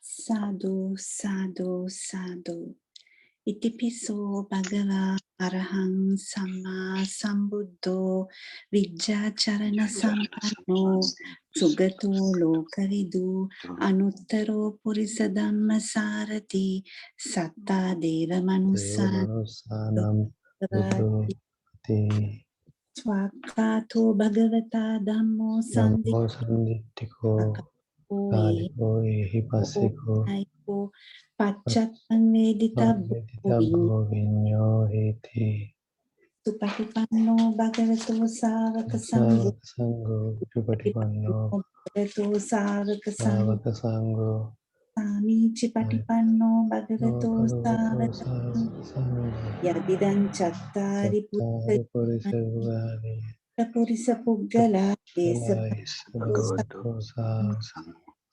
Sadhu, sadhu, sadhu. Itipiso bhagava arahang samma sambuddho vijjacharana sampanno sugato lokavidu anuttaro purisa dhamma sarati satta deva manusa Devanusanam Buddhati swakato bhagavata dhammo Namo Sanditiko Kadiko Ehipasiko Paccatang vedita Veditabo Vinyo Hiti Supatipanno bhagavato savaka sangho Savaka Sangho Chupatipanno bhagavato savaka sangho Savaka Sangho samici patipanno No bhagavato Bhagavato savaka Savaka Sangho yadidan chattari Sattari Purisarvani purisa puggala desa Bhagavato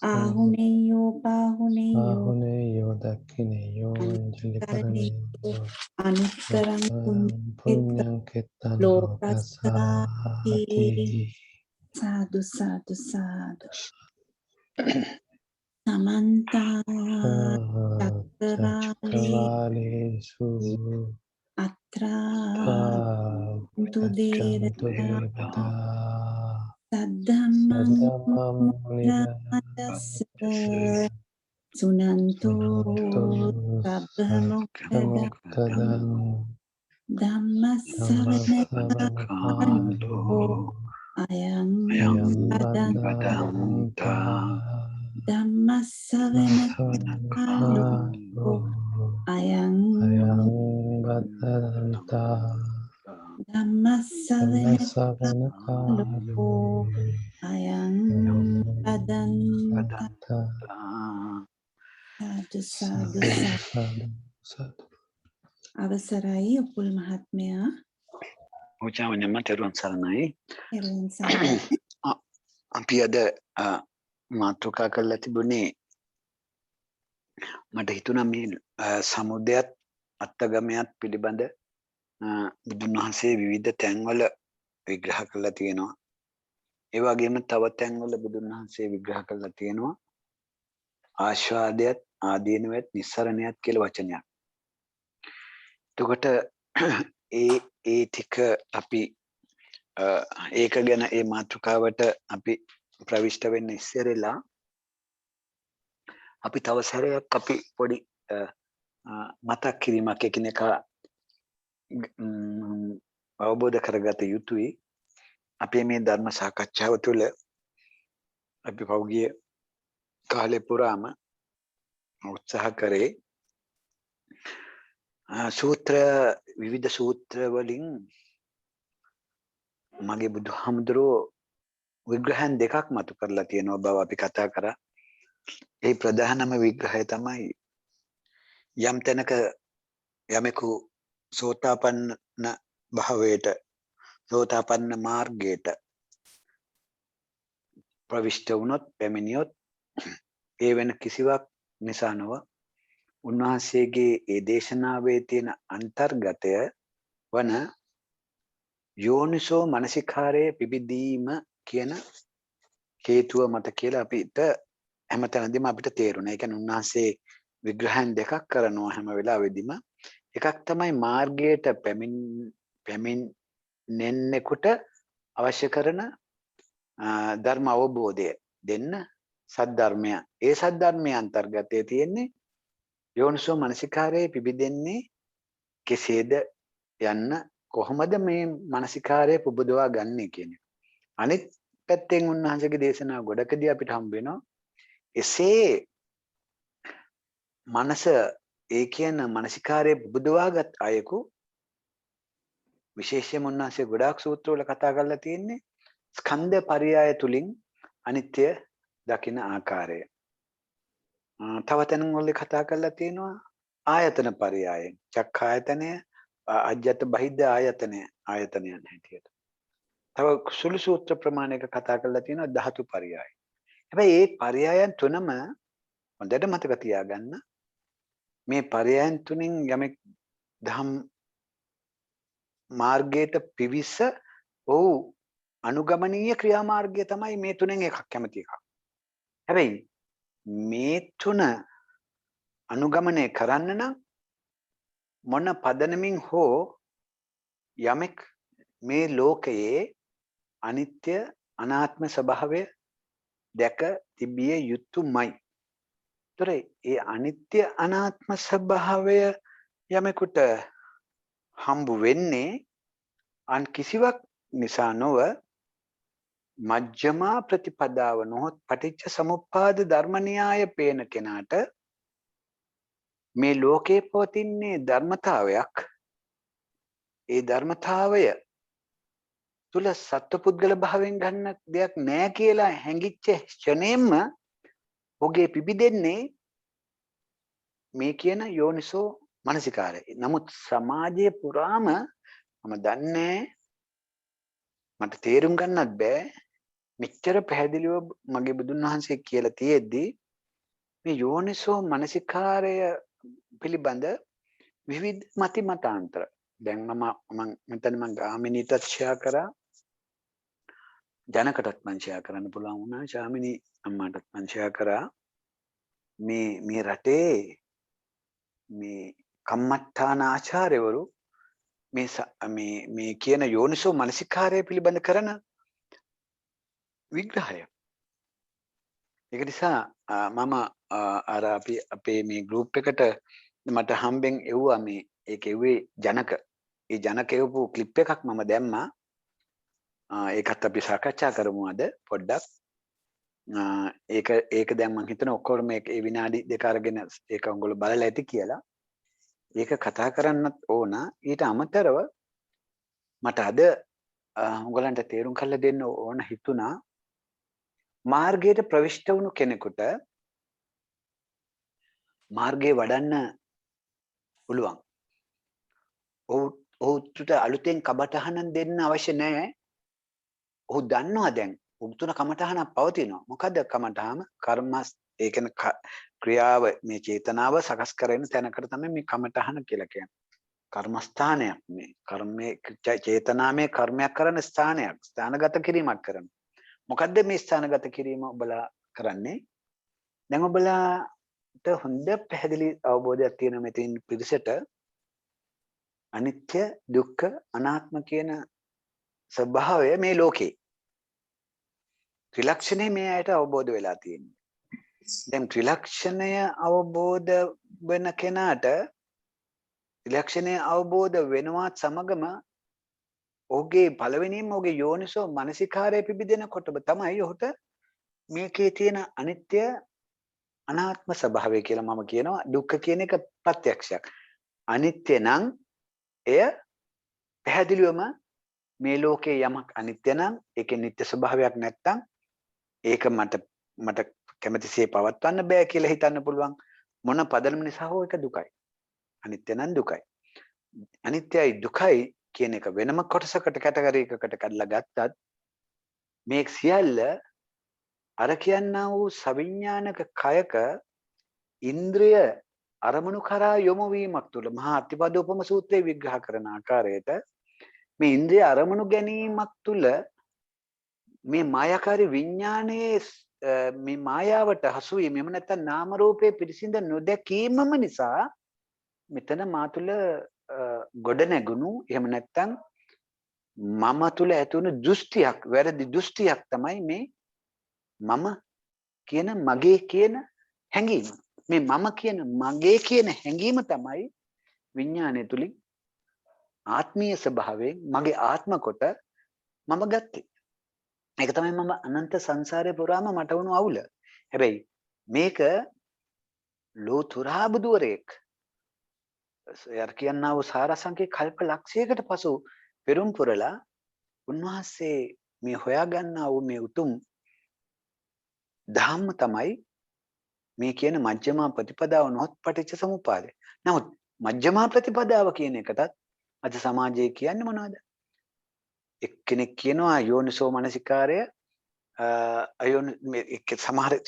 ahuneyo pahuneyo Ahune yo dakine yo anjali anutkareneyo paraneyo anutkaram punyeta punyam ketan lokasati lokasati sadhu sadhu sadhu Samanta Chakrale Chakralesu Atra tra Tu gachantu Devata devata Saddhamam sadhamam Muradasa mulidasa Sunanto sunanto Sabbhamokada sabbamuktadam Dhammasavanakalo Dhammasavanakalo Ayam Ayam Padam Badanta Dhammasavanakalo Savanakalo Ayam Ayam Badanta Dhammasavanakalo Dhammasavanakalo Ayam Ayam Padanta Badanta Sadhu sadhu Sadhu sadhu Sadhu Sadhu අවසරයි උපුල් මහත්මයා උචාවනම තෙරුවන් සරණයි. එරුවන් සරණයි අපි අද මාතෘකා කරලා තිබුණේ මට හිතුණා මේ සමුදයත් අත්ගමයත් පිළිබඳ බුදුන් වහන්සේ විවිධ තැන්වල විග්‍රහ කරලා තියෙනවා. ඒ වගේම තව තැන්වල බුදුන් වහන්සේ විග්‍රහ කරලා තියෙනවා ආස්වාදයත් ආදීනවත් නිස්සරණයත් කියලා වචනයක්. එතකොට ඒ ටික අපි ඒක ගැන ඒ මාතෘකාවට අපි ප්‍රවිෂ්ඨ වෙන්න ඉස්සෙරලා අපි තව සැරයක් අපි පොඩි මතක් කිරීමක් එකිනෙකා අවබෝධ කරගත යුතුයි. අපේ මේ ධර්ම සාකච්ඡාව තුළ අපි පෞගිය කාලේ පුරාම උත්සාහ කරේ සූත්‍ර විවිධ සූත්‍ර වලින් මගේ බුදුහාමුදුරුවෝ විග්‍රහයන් දෙකක් මතු කරලා තියෙනවා බව අපි කතා කරා. ඒ ප්‍රධානම විග්‍රහය තමයි යම් තැනක යමෙකු සෝතාපන්න භාවයට සෝතාපන්න මාර්ගයට ප්‍රවිෂ්ඨ වුණොත් පැමිණියොත් ඒ වෙන කිසිවක් නිසා නොව උන්වහන්සේගේ ඒ දේශනාවේ තියෙන අන්තර්ගතය වන යෝනිසෝ මනසිකාරයේ පිබිදීම කියන හේතුව මත කියලා අපිට හැමතැනදීම අපිට තේරුණා. ඒ කියන්නේ උන්වහන්සේ විග්‍රහයන් දෙකක් කරනවා හැම වෙලාවෙදීම. එකක් තමයි මාර්ගයට පැමිණෙන්නෙකුට අවශ්‍ය කරන ධර්ම අවබෝධය දෙන්න සද්ධර්මය. ඒ සද්ධර්මයේ අන්තර්ගතයේ තියෙන්නේ යෝනිසෝ මනසිකාරයේ පිබිදෙන්නේ කෙසේද යන්න කොහොමද මේ මානසිකාරය පුබුදවා ගන්නෙ කියන එක. අනිත් පැත්තෙන් උන්වහන්සේගේ දේශනා ගොඩකදී අපිට හම්බ වෙනවා එසේ මනස ඒ කියන මානසිකාරය පුබුදවාගත් අයෙකු විශේෂයෙන්ම උන්වහන්සේ ගොඩාක් සූත්‍රවල කතා කරලා තියෙන්නේ ස්කන්ධ පරියාය තුලින් අනිත්‍ය දකින ආකාරය. තව තැන්වල කතා කරලා තියෙනවා ආයතන පරියායෙන් චක්ඛායතනය අජ්ජත් බහිද්ද ආයතනයන් හැටියට. තව සුළු සූත්‍ර ප්‍රමාණයක කතා කරලා තියෙනවා ධාතු පරියාය. හැබැයි මේ පරියායන් තුනම හොඳට මතක තියාගන්න. මේ පරියායන් තුنين යමෙක් ධම් මාර්ගයට පිවිස ඔව් අනුගමනීය ක්‍රියාමාර්ගය තමයි මේ තුනෙන් එකක් කැමති එකක්. හැබැයි මේ තුන අනුගමනය කරන්න නම් මොන පදනමින් හෝ යමෙක් මේ ලෝකයේ අනිත්‍ය අනාත්ම ස්වභාවය දැක තිබිය යුතුමයි. ඒතර ඒ අනිත්‍ය අනාත්ම ස්වභාවය යමෙකුට හම්බ වෙන්නේ අන් කිසිවක් නිසා නොව මජ්ක්‍ධිමා ප්‍රතිපදාව නොහොත් පටිච්ච සමුප්පාද ධර්ම න්‍යාය පේන කෙනාට මේ ලෝකේ පවතින්නේ ධර්මතාවයක්. ඒ ධර්මතාවය තුල සත්පුද්ගල භාවයෙන් ගන්න දෙයක් නෑ කියලා හැඟිච්ච ක්ෂණයෙන්ම ඔහුගේ පිබිදෙන්නේ මේ කියන යෝනිසෝ මනසිකාරය. නමුත් සමාජයේ පුරාම මම දන්නේ මට තේරුම් ගන්නත් බෑ මෙච්චර පැහැදිලිව මගේ බුදුන් වහන්සේ කියලා තියෙද්දි මේ යෝනිසෝ මනසිකාරය පිළිබඳ විවිධ මතාන්තර. දැන් මම මෙතන මම ගාමිනීට ෂෙයා කරා, ජනකටත් මම ෂෙයා කරන්න පුළුවන් වුණා, ශාමිනී අම්මාටත් මම ෂෙයා කරා. මේ රටේ මේ කම්මට්ටාන ආචාර්යවරු මේ කියන යෝනිසෝ මනසිකාරය පිළිබඳ කරන විග්‍රහය. ඒක නිසා මම අර අපේ මේ ගෲප් එකට මට හම්බෙන් එව්වා මේ ඒක එව්වේ ජනක. ඒ ජනක එවපු ක්ලිප් එකක් මම දැම්මා. ඒකත් අපි සාකච්ඡා කරමු අද පොඩ්ඩක්. ඒක දැන් මම හිතන ඔක්කොම මේ විනාඩි දෙක අරගෙන ඒක උගල බලලා ඇති කියලා. ඒක කතා කරන්නත් ඕන. ඊට අමතරව මට අද උගලන්ට තේරුම් කරලා දෙන්න ඕන හිතුණා මාර්ගයට ප්‍රවිෂ්ඨ වුණු කෙනෙකුට මාර්ගය වඩන්න පුළුවන්. ඔහුට අලුතෙන් කමටහන දෙන්න අවශ්‍ය නැහැ. ඔහු දන්නවා දැන් ඔහු තුන කමටහනක් පවතිනවා. මොකද්ද කමටහන? කර්ම, ඒ කියන්නේ ක්‍රියාව, මේ චේතනාව සකස් කරගෙන තැනකට තමයි මේ කමටහන කියලා කියන්නේ. කර්මස්ථානයක්. මේ කර්මයේ චේතනාමය කර්මයක් කරන ස්ථානයක්. ස්ථානගත කිරීමක් කරන. මොකද්ද මේ ස්ථානගත කිරීම ඔබලා කරන්නේ? දැන් ඔබලාට හොඳ පැහැදිලි අවබෝධයක් තියෙනවා මෙතෙන් පිළිසෙට අනිත්‍ය දුක්ඛ අනාත්ම කියන ස්වභාවය මේ ලෝකේ ත්‍රිලක්ෂණය මේ ඇයට අවබෝධ වෙලා තියෙනවා. දැන් ත්‍රිලක්ෂණය අවබෝධ වෙන කෙනාට ත්‍රිලක්ෂණය අවබෝධ වෙනවත් සමගම ඔහුගේ පළවෙනිම ඔහුගේ යෝනිසෝ මනසිකාරය පිබිදෙනකොටම තමයි ඔහුට මේකේ තියෙන අනිත්‍ය අනාත්ම ස්වභාවය කියලා මම කියනවා. දුක්ඛ කියන එක ප්‍රත්‍යක්ෂයක්. අනිත්‍ය නම් එය පැහැදිලිවම මේ ලෝකේ යමක් අනිත්‍ය නම් ඒකේ නිත්‍ය ස්වභාවයක් නැත්තම් ඒක මට කැමැතිසේ පවත්වන්න බෑ කියලා හිතන්න පුළුවන්. මොන පදනම නිසා හෝ ඒක දුකයි. අනිත්‍ය නම් දුකයි. අනිත්‍යයි දුකයි කියන එක වෙනම කොටසකට කැටගරි එකකට කඩලා ගත්තත් මේ සියල්ල අර කියන්නා වූ සවිඥානික කයක ඉන්ද්‍රිය අරමුණු කරා යොමු වීමක් තුළ මහා අතිපදෝපම සූත්‍රයේ විග්‍රහ කරන ආකාරයට මේ ඉන්ද්‍රිය අරමුණු ගැනීමක් තුළ මේ මායාකාරී විඥානයේ මේ මායාවට හසු වීම එහෙම නැත්නම් නාම රූපේ පිරිසිඳ නොදැකීමම නිසා මෙතන මා තුළ ගොඩ නැගුණු එහෙම නැත්නම් මම තුළ ඇතිවුණු දෘෂ්ටියක්, වැරදි දෘෂ්ටියක් තමයි මේ මම කියන මගේ කියන හැඟීම. මේ මම කියන මගේ කියන හැඟීම තමයි විඥානය තුලින් ආත්මීය ස්වභාවයෙන් මගේ ආත්ම කොට මම ගත්තේ. ඒක තමයි මම අනන්ත සංසාරේ පුරාම මට වුණු අවුල. හැබැයි මේක ලෝතුරා බුදුවරයෙක් යර් කියන්නා වූ සාරසංකේ කල්ප ලක්ෂයකට පසු පෙරම් පුරලා උන්වහන්සේ මේ හොයාගන්නා වූ මේ උතුම් ධම්ම තමයි මේ කියන මජ්ක්‍ධිමා ප්‍රතිපදාව නොහොත් පටිච්ච සමුප්පාදය. නමුත් මජ්ක්‍ධිමා ප්‍රතිපදාව කියන එකටත් අද සමාජයේ කියන්නේ මොනවද? එක්කෙනෙක් කියනවා යෝනිසෝ මනසිකාරය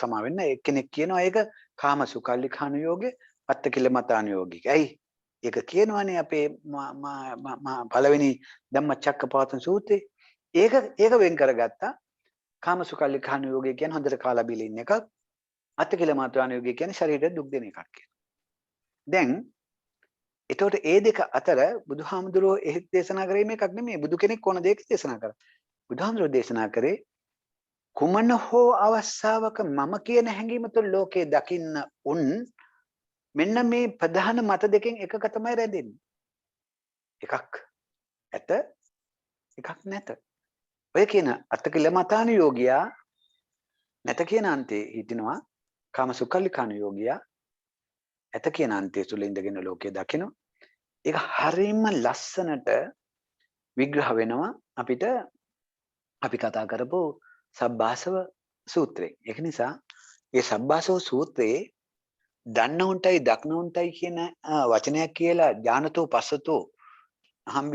සමා වෙන්න එක්කෙනෙක් කියනවා ඒක කාම සුකල්ලිකානු යෝගේ පත්තකිලමතානු යෝගික. ඇයි? ඒක කියනවානේ අපේ පළවෙනි ධම්මචක්කපවත්තන සූත්‍රයේ. ඒක වෙන් කරගත්තා. කාම සුකල්ලිකානු යෝගය කියන්නේ හොඳට කාලා බීලා ඉන්න එකක්. අත්කිලමතාන යෝගය කියන්නේ ශරීරයට දුක් දෙන එකක් කියලා. දැන් එතකොට ඒ දෙක අතර බුදුහාමුදුරුවෝ එහෙත් දේශනා කරේ මේකක් නෙමෙයි. බුදු කෙනෙක් කොන දෙයක් දේශනා කරා. බුදුහාමුදුරුවෝ දේශනා කරේ කුමන හෝ අවස්ථාවක මම කියන හැඟීම තුළ ලෝකේ දකින්න උන් මෙන්න මේ ප්‍රධාන මත දෙකෙන් එකක තමයි රැඳෙන්නේ. එකක් ඇත එකක් නැත. ඔය කියන අත්කිලමතාන යෝගියා නැත කියන අන්තේ හිටිනවා. කාමසුකල්ලිකාන යෝගියා ඇත කියන අන්තයේ තුල ඉඳගෙන ලෝකේ දකිනවා. ඒක හරියම ලස්සනට විග්‍රහ වෙනවා අපිට අපි කතා කරපු සබ්බාසව සූත්‍රයෙන්. ඒක නිසා මේ සබ්බාසව සූත්‍රයේ දන්න උන්ටයි දක්න උන්ටයි කියන වචනයක් කියලා ඥානතෝ පස්සතෝ අහම්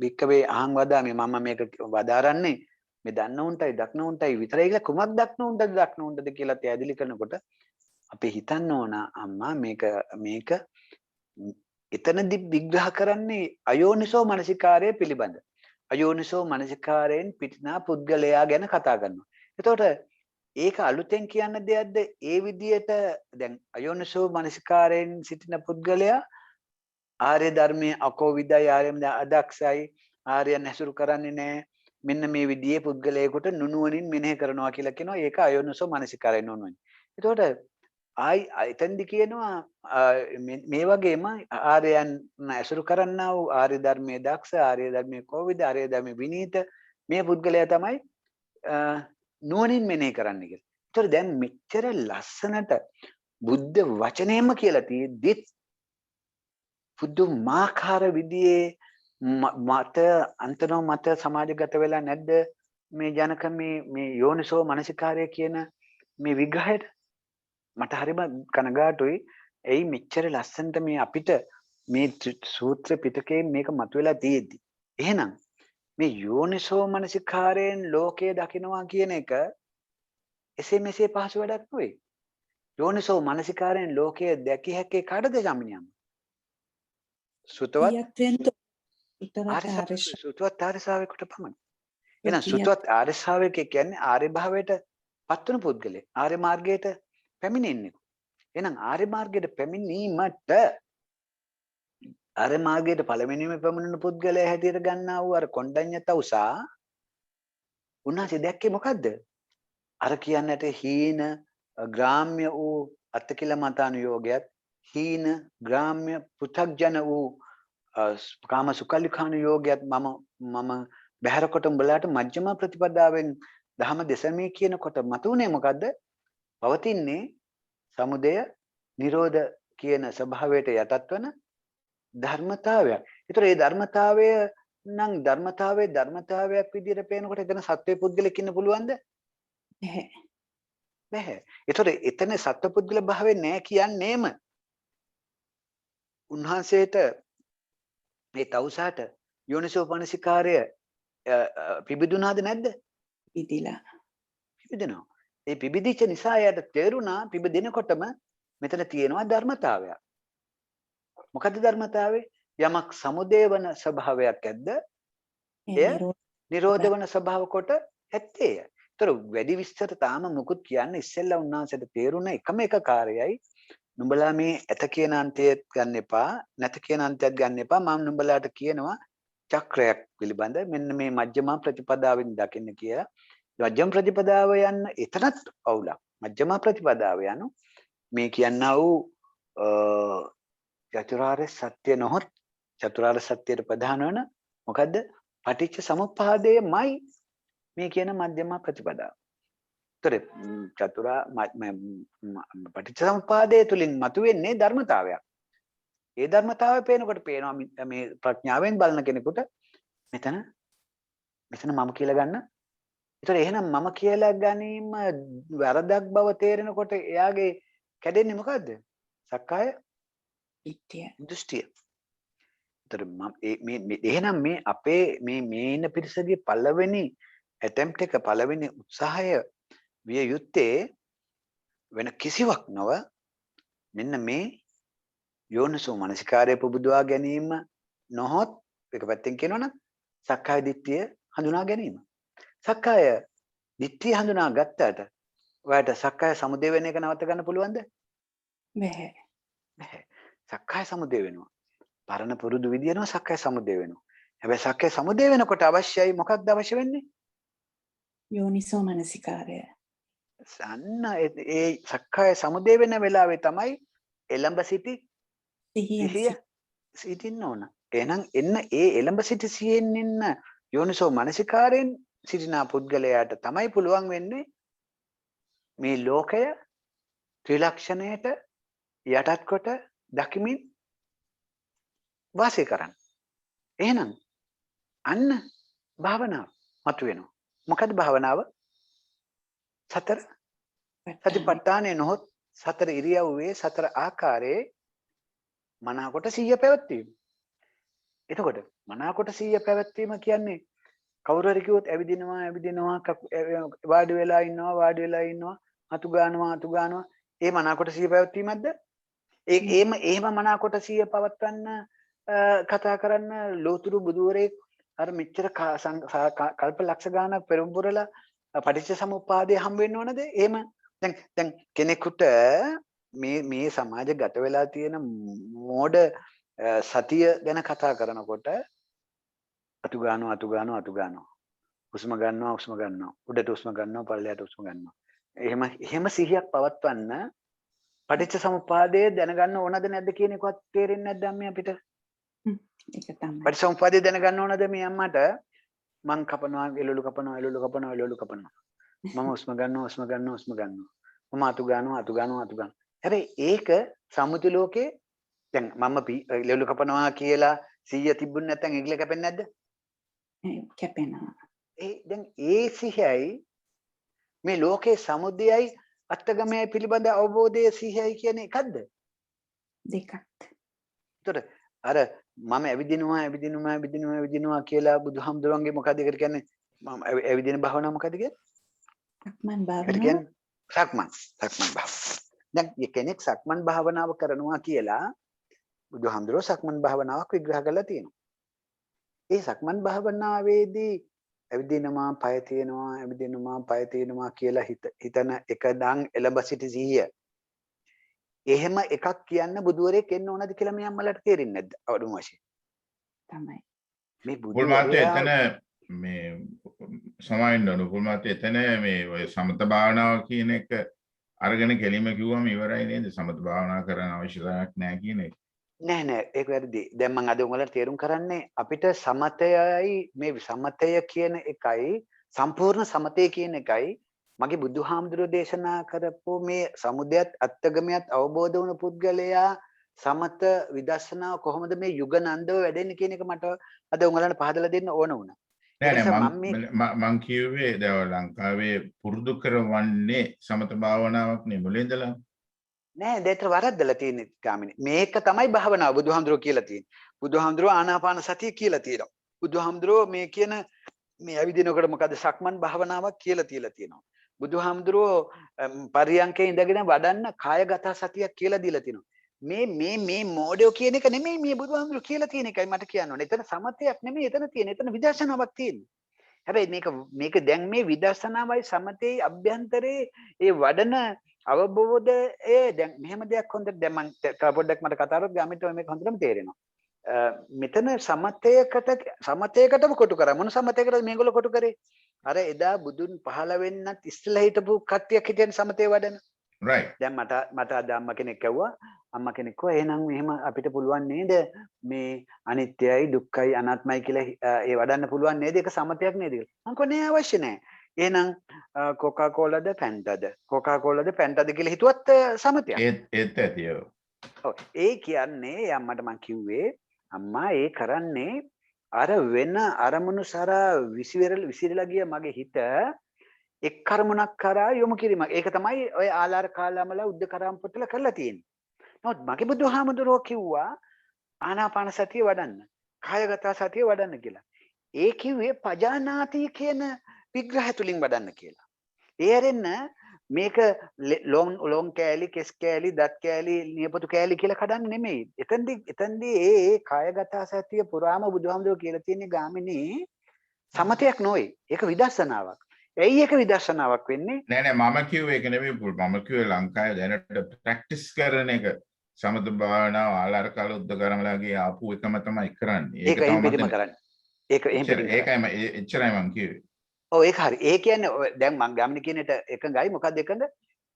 වික්කවේ අහං වදාමි මම මේක වදාරන්නේ මේ දන්න උන්ටයි දක්න උන්ටයි විතරයි කියලා කුමක් දක්න උන්ටද දක්න උන්ටද කියලා පැහැදිලි කරනකොට අපි හිතන්න ඕන අම්මා මේක එතනදි විග්‍රහ කරන්නේ අයෝනිසෝ මනසිකාරය පිළිබඳ. අයෝනිසෝ මනසිකාරයෙන් පිටිනා පුද්ගලයා ගැන කතා කරනවා. එතකොට ඒක අලුතෙන් කියන්න දෙයක්ද? ඒ විදියට දැන් අයෝනිසෝ මනසිකාරයෙන් සිටින පුද්ගලයා ආර්ය ධර්මයේ අකෝවිදයි ආර්යම අදක්ෂයි ආර්යයන් ඇසුරු කරන්නේ නැහැ. මෙන්න මේ විදිහේ පුද්ගලයෙකුට නුනුවණින් මෙනෙහි කරනවා කියලා කියනවා. ඒක අයෝනිසෝ මනසිකාරයෙන් නුනුවණින්. එතකොට එතෙන්දි කියනවා මේ වගේම ආර්යයන් ඇසුරු කරන්නා වූ ආර්ය ධර්මයේ දක්ෂ ආර්ය ධර්මයේ කෝවිද ආර්ය ධර්මයේ විනීත මේ පුද්ගලයා තමයි නුවණින් මෙනෙහි කරන්නේ කියලා. ඒතර දැන් මෙච්චර ලස්සනට බුද්ධ වචනේම කියලා තියෙද්දිත් පුදුමාකාර විදිහේ මත අන්තනෝ මත සමාජගත වෙලා නැද්ද මේ ජනක මේ යෝනිසෝ මනසිකාරය කියන මේ විග්‍රහයට? මට හරිම කනගාටුයි. එයි මෙච්චර ලස්සනට මේ අපිට මේ සූත්‍ර පිටකයෙන් මේක මතුවලා තියෙද්දි. එහෙනම් මේ යෝනිසෝ මනසිකාරයෙන් ලෝකය දකිනවා කියන එක එසේ මෙසේ පහසු වැඩක් නෙවෙයි. යෝනිසෝ මනසිකාරයෙන් ලෝකය දැකිය හැකි කාටද සම්මිනියම්? සුතවත් සුතවත් ආර්ය ශ්‍රාවකෙකුට පමණයි. එහෙනම් සුතවත් ආර්ය ශ්‍රාවකයෙක් කියන්නේ ආර්ය භාවයට පත්වන පුද්ගලෙක්. ආර්ය මාර්ගයට පැමිණෙන්නේ. එහෙනම් ආර්ය මාර්ගයට පැමිණීමට ආර්ය මාර්ගයට පළවෙනිම පැමිණෙන පුද්ගලයා හැටියට ගන්නා වූ අර කොණ්ඩඤ්ඤ තවුසා උන්වහන්සේ දැක්කේ මොකද්ද? අර කියන්නට හීන ග්‍රාම්‍ය වූ අත්කිලමතානුයෝගයත් හීන ග්‍රාම්‍ය පෘථග්ජන වූ කාම සුකල්ලිකාන යෝගයත් මම බහැරකොට උඹලාට මජ්ක්‍ධිම ප්‍රතිපදාවෙන් ධම දෙසමේ කියනකොට මතුනේ මොකද්ද? පවතින්නේ සමුදය නිරෝධ කියන ස්වභාවයට යටත් වන ධර්මතාවයක්. ඒතර මේ ධර්මතාවය නම් ධර්මතාවයක් විදිහට පේනකොට එතන සත්වයේ පුද්ගලෙක් ඉන්න පුළුවන්ද? නැහැ. ඒතර එතන සත්ව පුද්ගල භාවය නැහැ කියන්නේම උන්වහන්සේට මේ තවුසාට යෝනිසෝ මනසිකාරය පිබිදුනාද නැද්ද? පිබිදෙනවා. ඒ පිබිදිච්ච නිසා යාට තේරුණා පිබිදෙනකොටම මෙතන තියෙනවා ධර්මතාවයක්. මොකද්ද ධර්මතාවය? යමක් සමුදය වන ස්වභාවයක් ඇද්ද? එය නිරෝධ වන ස්වභාව කොට ඇත්තේය. ඒතර වැඩි විස්තර තාම මුකුත් කියන්න ඉස්සෙල්ලා උන්වහන්සේට තේරුණ එකම එක කාර්යයයි නුඹලා මේ ඇත කියන අන්තයත් ගන්න එපා නැත කියන අන්තයත් ගන්න එපා. මම නුඹලාට කියනවා චක්‍රයක් පිළිබඳ මෙන්න මේ මජ්ක්‍ධිම ප්‍රතිපදාවෙන් දකින්න කියලා. මජ්ක්‍ධිම ප්‍රතිපදාව යන්න එතනත් අවුලක්. මජ්ක්‍ධිම ප්‍රතිපදාව යනු මේ කියනා වූ චතුරාර්ය සත්‍ය නොහොත් චතුරාර්ය සත්‍යයට ප්‍රධාන වන මොකද්ද? පටිච්ච සමුප්පාදයමයි මේ කියන මධ්‍යම ප්‍රතිපදාව. පටිච්ච සමුප්පාදය තුලින් මතුවෙන්නේ ධර්මතාවයක්. ඒ ධර්මතාවය පේනකොට පේනවා මේ ප්‍රඥාවෙන් බලන කෙනෙකුට මෙතන මම කියලා ගන්න. ඒතර එහෙනම් මම කියලා ගැනීම වැරදක් බව තේරෙනකොට එයාගේ කැඩෙන්නේ මොකද්ද? සක්කාය දෘෂ්ටිය. ඒතර එහෙනම් මේ අපේ මේ ඉන්න පිරිසගේ පළවෙනි attempt එක පළවෙනි උත්සාහය විය යුත්තේ වෙන කිසිවක් නොව මෙන්න මේ යෝනිසෝ මනසිකාරය පුබුදවා ගැනීම නොහොත් එක පැත්තෙන් කියනවනම් සක්කාය දිට්ඨිය හඳුනා ගැනීම. සක්කාය දිට්ඨිය හඳුනා ගත්තට ඔයාලට සක්කාය සමුදය වෙන එක නවත්ත ගන්න පුළුවන්ද? බැහැ. නැහැ. සක්කාය සමුදය වෙනවා. පරණ පුරුදු විදියනවා සක්කාය සමුදය වෙනවා. හැබැයි සක්කාය සමුදය වෙනකොට අවශ්‍යයි මොකක්ද අවශ්‍ය වෙන්නේ? යෝනිසෝ මනසිකාරය. අන්න ඒ සක්කාය සමුදය වෙන වෙලාවේ තමයි එළඹ සිටි සිහියෙන් සිහිය සිටින්න ඕන. එහෙනම් එන්න ඒ එළඹ සිටි සිහියෙන් ඉන්න යෝනිසෝ මනසිකාරයෙන් සිටින පුද්ගලයාට තමයි පුළුවන් වෙන්නේ මේ ලෝකය ත්‍රිලක්ෂණයට යටත් කොට දකිමින් වාසය කරන්න. එහෙනම් අන්න භාවනාව මතුවෙනවා. මොකද භාවනාව? සතර සතිපට්ඨානේ නොහොත් සතර ඉරියව්වේ සතර ආකාරයේ මනාකොට සිහිය පැවැත්වීම. එතකොට මනාකොට සිහිය පැවැත්වීම කියන්නේ කවුරු හරි කිව්වොත් ඇවිදිනවා වාඩි වෙලා ඉන්නවා අතු ගන්නවා ඒ මනාකොට සිහිය පැවැත්වීමක්ද? එහෙම මනාකොට සිහිය පවත්වන්න කතා කරන්න ලෝතුරු බුදුවරේ අර මෙච්චර කල්ප ලක්ෂ ගාණක් පෙරම්පුරලා පටිච්ච සමුප්පාදය හම් වෙන්න ඕනද? එහෙම දැන් කෙනෙකුට මේ සමාජගත වෙලා තියෙන මෝඩ සතිය ගැන කතා කරනකොට අතු ගන්නවා හුස්ම ගන්නවා උඩට හුස්ම ගන්නවා පල්ලයට හුස්ම ගන්නවා. එහෙම සිහියක් පවත්වන්න පටිච්ච සමුප්පාදය දැනගන්න ඕනද නැද්ද කියන එකවත් තේරෙන්නේ නැද්ද අම්මේ අපිට? ඒක තමයි. පටිච්ච සමුප්පාදය දැනගන්න ඕනද මේ අම්මට? මං කපනවා එළවලු කපනවා. මම හුස්ම ගන්නවා. මම අතු ගන්නවා. හැබැයි ඒක සම්මුති ලෝකේ දැන් මම එළවලු කපනවා කියලා 100 තිබුණ නැත්නම් ඉගිල කැපෙන්නේ නැද්ද? කැපෙනවා. දැන් ඒ සිහියයි මේ ලෝකේ සමුදයයි අත්ගමයයි පිළිබඳ අවබෝධයේ සිහියයි කියන එකක්ද? දෙකක්. ඒතර අර මම ඇවිදිනවා කියලා බුදුහාමුදුරන්ගේ මොකද ඒකට කියන්නේ? මම ඇවිදින භාවනාව මොකද කියන්නේ? සක්මන් ඒකට භාවනාව. කියන්නේ සක්මන් භාවනාව. දැන් කෙනෙක් සක්මන් භාවනාව කරනවා කියලා බුදුහාමුදුරෝ සක්මන් භාවනාවක් විග්‍රහ කරලා තියෙනවා. ඒ සක්මන් භාවනාවේදී ඇවිදිනවා පය තියෙනවා කියලා හිතන එක දන් එළඹ සිටි සිහිය. එහෙම එකක් කියන්න බුදුවරයෙක් එන්න ඕනද කියලා මේ අම්මලාට තේරෙන්නේ නැද්ද? අවුරුම වශයෙන්. තමයි. මේ පුල් මාතේ බුදුවරයා එතන මේ සමායින්න පුල් මාතේ එතන මේ ඔය සමත භාවනාව කියන එක අරගෙන කෙලිම කිව්වම ඉවරයි නේද? සමත භාවනා කරන්න අවශ්‍යතාවයක් නැහැ කියන එක. නෑ ඒක වැරදි. දැන් මම අද උඹලට තේරුම් කරන්නේ අපිට සමතයයි මේ සමතය කියන එකයි සම්පූර්ණ සමතය කියන එකයි මගේ බුදුහාමුදුරෝ දේශනා කරපු මේ සමුදයත් අත්ගමයත් අවබෝධ වුණ පුද්ගලයා සමත විදර්ශනාව කොහොමද මේ යුගනන්දව වැඩෙන්නේ කියන එක මට අද උඹලට පහදලා දෙන්න ඕන වුණා. මං කිව්වේ දැන් ලංකාවේ පුරුදු කරවන්නේ සමත භාවනාවක් නේ මුලින්දලා. නෑ දෙතර වරද්දලා තියෙන්නේ ගාමිනේ. මේක තමයි භාවනාව බුදුහාමුදුරෝ කියලා තියෙන්නේ. බුදුහාමුදුරෝ ආනාපාන සතිය කියලා තියෙනවා. බුදුහාමුදුරෝ මේ කියන මේ ඇවිදිනකොට මොකද සක්මන් භාවනාවක් කියලා තියලා තියෙනවා. බුදුහාමුදුරෝ පරියංකේ ඉඳගෙන වඩන්න කායගත සතියක් කියලා දීලා තියෙනවා. මේ මොඩියෝ කියන එක නෙමෙයි මේ බුදුහාමුදුරෝ කියලා තියෙන එකයි මට කියන්න ඕනේ. එතන සමතයක් නෙමෙයි එතන තියෙන. එතන විදර්ශනාවක් තියෙන්නේ. හැබැයි මේක දැන් මේ විදර්ශනාවයි සමතේ අභ්‍යන්තරේ ඒ වඩන අවබෝධය දැන් මෙහෙම දෙයක් හොඳට දැන් මම තව පොඩ්ඩක් මට කතා කරොත් ගාමිට මේක හොඳටම තේරෙනවා. මෙතන සමතයකටම කොටු කරා. මොන සමතයකටද මේගොල්ලෝ කොටු කරේ? අර එදා බුදුන් පහළ වෙන්නත් ඉස්සෙල්ලා හිටපු කට්ටියක් හිටියන සමතේ වඩන. right. දැන් මට අද අම්මා කෙනෙක් කිව්වා එහෙනම් එහෙම අපිට පුළුවන් නේද මේ අනිත්‍යයි දුක්ඛයි අනාත්මයි කියලා ඒ වඩන්න පුළුවන් නේද? ඒක සමතයක් නේද කියලා. මං කොහේ අවශ්‍ය නැහැ. එහෙනම් කොකා කෝලාද පැන්ටද කියලා හිතුවත් සමතයක්. ඒත් ඇතියෝ. ඔව් ඒ කියන්නේ අම්මට මං කිව්වේ අම්මා ඒ කරන්නේ අර වෙන අරමුණු සරා විසිරලා ගිය මගේ හිත එක් කර්මණක් කරා යොමු කිරීමක්. ඒක තමයි ඔය ආලාර කාලාමලා උද්ද කරාම් පොතල කරලා තියෙන්නේ. නමුත් මගේ බුදුහාමුදුරුවෝ කිව්වා ආනාපාන සතිය වඩන්න, කායගත සතිය වඩන්න කියලා. ඒ කිව්වේ පජානාති කියන විග්‍රහය තුලින් වඩන්න කියලා. ඒ ඇරෙන්න මේක ලොන් කෑලි, කෙස් කෑලි, දත් කෑලි, නියපොතු කෑලි කියලා කඩන්න නෙමෙයි. එතෙන්දී ඒ කායගත සතිය පුරාම බුදුහාමුදුරුවෝ කියලා තියෙන්නේ ගාමිනී සමතයක් නොවේ. ඒක විදර්ශනාවක්. ඇයි ඒක විදර්ශනාවක් වෙන්නේ? නෑ නෑ මම කිව්වේ ඒක නෙමෙයි පුල්. මම කිව්වේ ලංකාවේ දැනට ප්‍රැක්ටිස් කරන එක සමත භාවනාව ආලාර කාල උද්ද කරමලාගේ ආපු එකම තමයි කරන්නේ. ඒක එහෙම පිටිම කරන්නේ. ඒක එහෙම පිටිම කරන්නේ. ඒකයි එච්චරයි මම කිව්වේ. ඔව් ඒක හරි. ඒ කියන්නේ දැන් මම ගාමිණී කියන එකට එකඟයි. මොකක්ද එකඟ?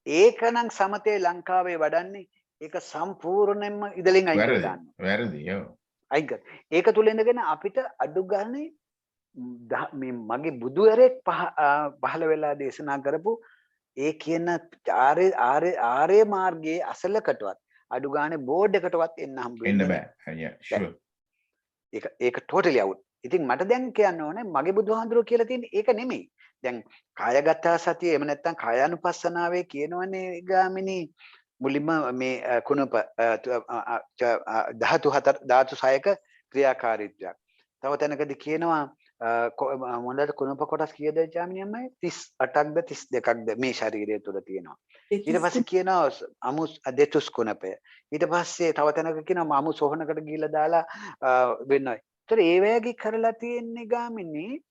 ඒකනම් සමතේ ලංකාවේ වඩන්නේ ඒක සම්පූර්ණයෙන්ම ඉදලින් අයින් කර දාන්න. වැරදි. ඔව්. අයින් කර. ඒක තුල ඉඳගෙන අපිට අඩු ගානේ මේ මගේ බුදුවරයෙක් පහළ වෙලා දේශනා කරපු ඒ කියන ආර්ය මාර්ගයේ අසලකටවත් අඩු ගානේ බෝඩ් එකටවත් එන්න හම්බ වෙන්නේ බෑ. yeah sure. ඒක totally out. ඉතින් මට දැන් කියන්න ඕනේ මගේ බුදුහාඳුරෝ කියලා තියෙන්නේ ඒක නෙමෙයි. දැන් කායගත සතිය එහෙම නැත්නම් කායානුපස්සනාවේ කියනවනේ ගාමිනී මුලින්ම මේ කුණප ධාතු 6ක ක්‍රියාකාරීත්වයක්. තව තැනකදී කියනවා මොනවාද කුණප කොටස් කීයද ගාමිනී අම්මයි 38ක්ද 32ක්ද මේ ශරීරය තුල තියෙනවා. ඊට පස්සේ කියනවා අමු දෙතුස් කුණපය. ඊට පස්සේ තව තැනක කියනවා අමු සෝහනකට ගිහිල්ලා දාලා වෙන්නයි. ඒතර ඒ වගේ කරලා තියෙන්නේ ගාමිනී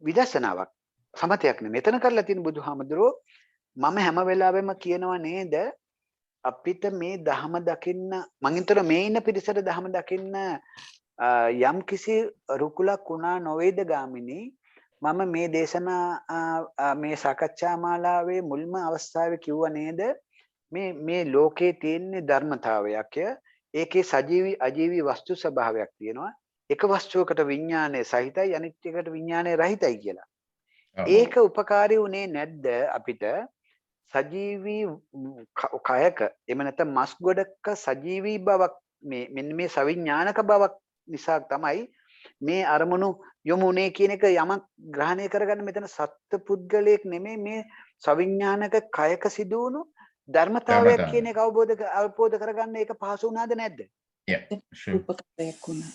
විදර්ශනාවක්. සමතයක් නෙමෙයි. මෙතන කරලා තියෙන බුදුහාමුදුරෝ මම හැම වෙලාවෙම කියනවා නේද අපිට මේ ධහම දකින්න මං හිතන මේ ඉන්න පිරිසට ධහම දකින්න යම් කිසි රුකුලක් වුණා නොවේද ගාමිනී මම මේ දේශනා මේ සාකච්ඡා මාලාවේ මුල්ම අවස්ථාවේ කිව්වා නේද මේ ලෝකේ තියෙන ධර්මතාවයක් ඒකේ සජීවී අජීවී වස්තු ස්වභාවයක් තියෙනවා එක වස්තුවකට විඥානය සහිතයි අනිත් එකට විඥානය රහිතයි කියලා. ඒක උපකාරී උනේ නැද්ද අපිට සජීවී කයක එම නැත්නම් මස් ගොඩක සජීවී බවක් මේ මෙන්න මේ සවිඥානික බවක් නිසා තමයි මේ අරමුණු යොමුනේ කියන එක යමක් ග්‍රහණය කරගන්න මෙතන සත්ත්ව පුද්ගලයක් නෙමෙයි මේ සවිඥානික කයක සිදු වුණු ධර්මතාවයක් කියන එක අවබෝධ කරගන්න ඒක පහසු වුණාද නැද්ද? උපකාරයක් වුණා.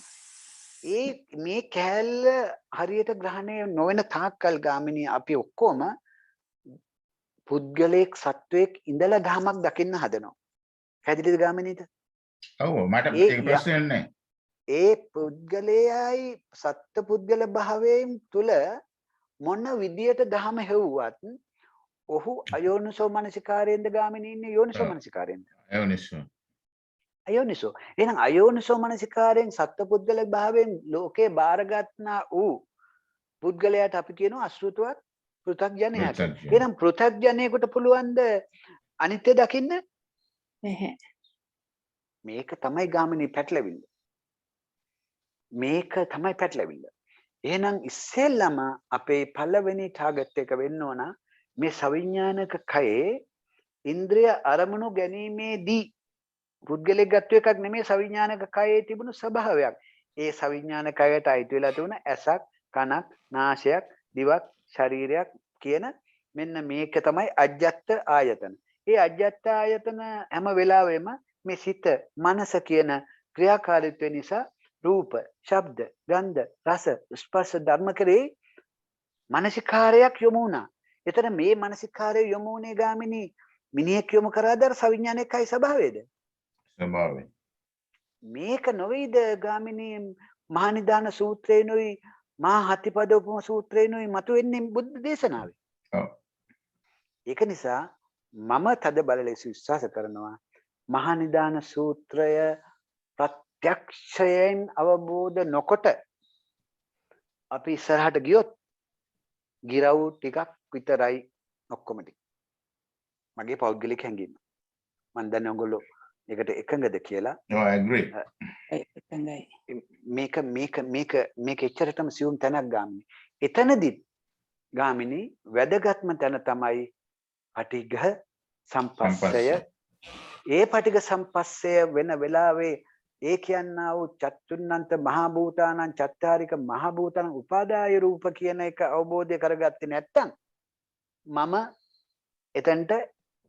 මේ කැලල හරියට ග්‍රහණය නොවන තාක්කල් ගාමිනී අපි ඔක්කොම පුද්ගලයෙක් සත්වයක් ඉඳලා ධමයක් දකින්න හදනවා. පැහැදිලිද ගාමිනීට? ඔව් මට ඒක ප්‍රශ්නයක් නැහැ. ඒ පුද්ගලයයි සත්ත්ව පුද්ගල භාවයෙන් තුල මොන විදියට ධම හෙව්වත් ඔහු අයෝනිසෝ මනසිකාරයෙන්ද ගාමිනී ඉන්නේ යෝනිසෝ මනසිකාරයෙන්ද? අයෝනිසෝ. එහෙනම් අයෝනිසෝ මනසිකාරයෙන් සත්ත්ව පුද්ගල භාවයෙන් ලෝකේ බාරගත්නා වූ පුද්ගලයාට අපි කියනවා අසෘතවත් පෘථග්ජනයාට. එහෙනම් පෘථග්ජනයෙකුට පුළුවන්ද අනිත්‍ය දකින්න? නැහැ. මේක තමයි ගාමිනී පැටලෙවිල්ල. මේක තමයි පැටලෙවිල්ල. එහෙනම් ඉස්සෙල්ලම අපේ පළවෙනි ටාගට් එක වෙන්න ඕන මේ සවිඥානික කයේ ඉන්ද්‍රිය අරමුණු ගැනීමේදී පුද්ගලෙක් ගත්ත එකක් නෙමෙයි සවිඥානික කයේ තිබුණු ස්වභාවයක්. ඒ සවිඥානික කයට අයිති වෙලා තිබුණ ඇසක්, කනක්, නාසයක්, දිවක්, ශරීරයක් කියන මෙන්න මේක තමයි අජ්ජත් ආයතන. මේ අජ්ජත් ආයතන හැම වෙලාවෙම මේ සිත, මනස කියන ක්‍රියාකාරීත්වය නිසා රූප, ශබ්ද, ගන්ධ, රස, ස්පර්ශ ධර්ම කරේ මානසිකාරයක් යොමු වුණා. එතන මේ මානසිකාරය යොමු වුණේ ගාමිනී මිනිහෙක් යොමු කරාද සවිඥානිකයි ස්වභාවයේද? ස්වභාවය. මේක නොවේද ගාමිනී මහනිදාන සූත්‍රේනොයි මහා හතිපදෝපම සූත්‍රේනොයි මතුවෙන්නේ බුද්ධ දේශනාවේ. ඔව්. ඒක නිසා මම තද බල ලෙස විශ්වාස කරනවා මහනිදාන සූත්‍රය ප්‍රත්‍යක්ෂයෙන් අවබෝධ නොකොට අපි ඉස්සරහට ගියොත් ගිරව් ටිකක් විතරයි ඔක්කොම ටික. මගේ පෞද්ගලික හැඟීම. මම දන්නේ ඔයගොල්ලෝ ඒකට එකඟද කියලා. No I agree. එකඟයි. මේක එච්චරටම සියුම් තැනක් ගාමිනී. එතනදි ගාමිනී වැදගත්ම තැන තමයි පටිඝ සම්පස්සය. ඒ පටිඝ සම්පස්සය වෙන වෙලාවේ ඒ කියන්නා වූ චතුන්නන්ත මහා භූතානං චත්තාරික මහා භූතානං උපාදාය රූප කියන එක අවබෝධය කරගත්තේ නැත්තම් මම එතනට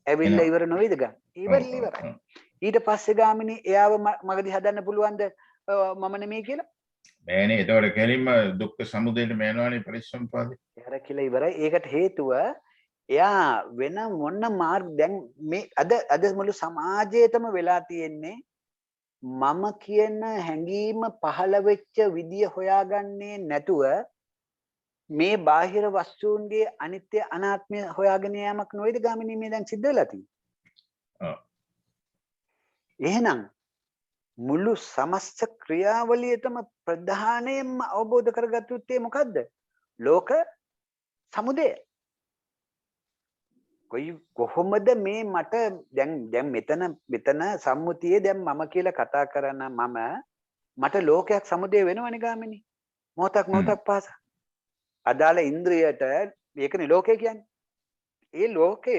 ඇවිල්ලා ඉවර නොවේද ගා? ඉවරයි. ඊට පස්සේ ගාමිනී එයාව මගදී හදන්න පුළුවන්ද මම නෙමෙයි කියලා? බෑනේ. ඒතකොට කෙලින්ම දුක්ඛ සමුදයට මේනවනේ පරිසම්පාදේ. ඒතර කියලා ඉවරයි. ඒකට හේතුව එයා වෙන මොන මාර්ග දැන් මේ අද මුළු සමාජයේතම වෙලා තියෙන්නේ මම කියන හැඟීම පහළ වෙච්ච විදිය හොයාගන්නේ නැතුව මේ බාහිර වස්තුන්ගේ අනිත්‍ය අනාත්මය හොයාගෙන යාමක් නොවේද ගාමිණී මේ දැන් සිද්ධ වෙලා තියෙන්නේ. එහෙනම් මුළු සමස්ත ක්‍රියාවලියටම ප්‍රධානයෙන්ම අවබෝධ කරගත්තේ මොකද්ද? ලෝක සමුදය. කොහොමද මේ මට දැන් මෙතන සම්මුතියේ දැන් මම කියලා කතා කරන මට ලෝකයක් සමුදය වෙනවනේ ගාමිණී. මොහොතක් පාසා. අදාළ ඉන්ද්‍රියට ඒකනේ ලෝකය කියන්නේ. ඒ ලෝකය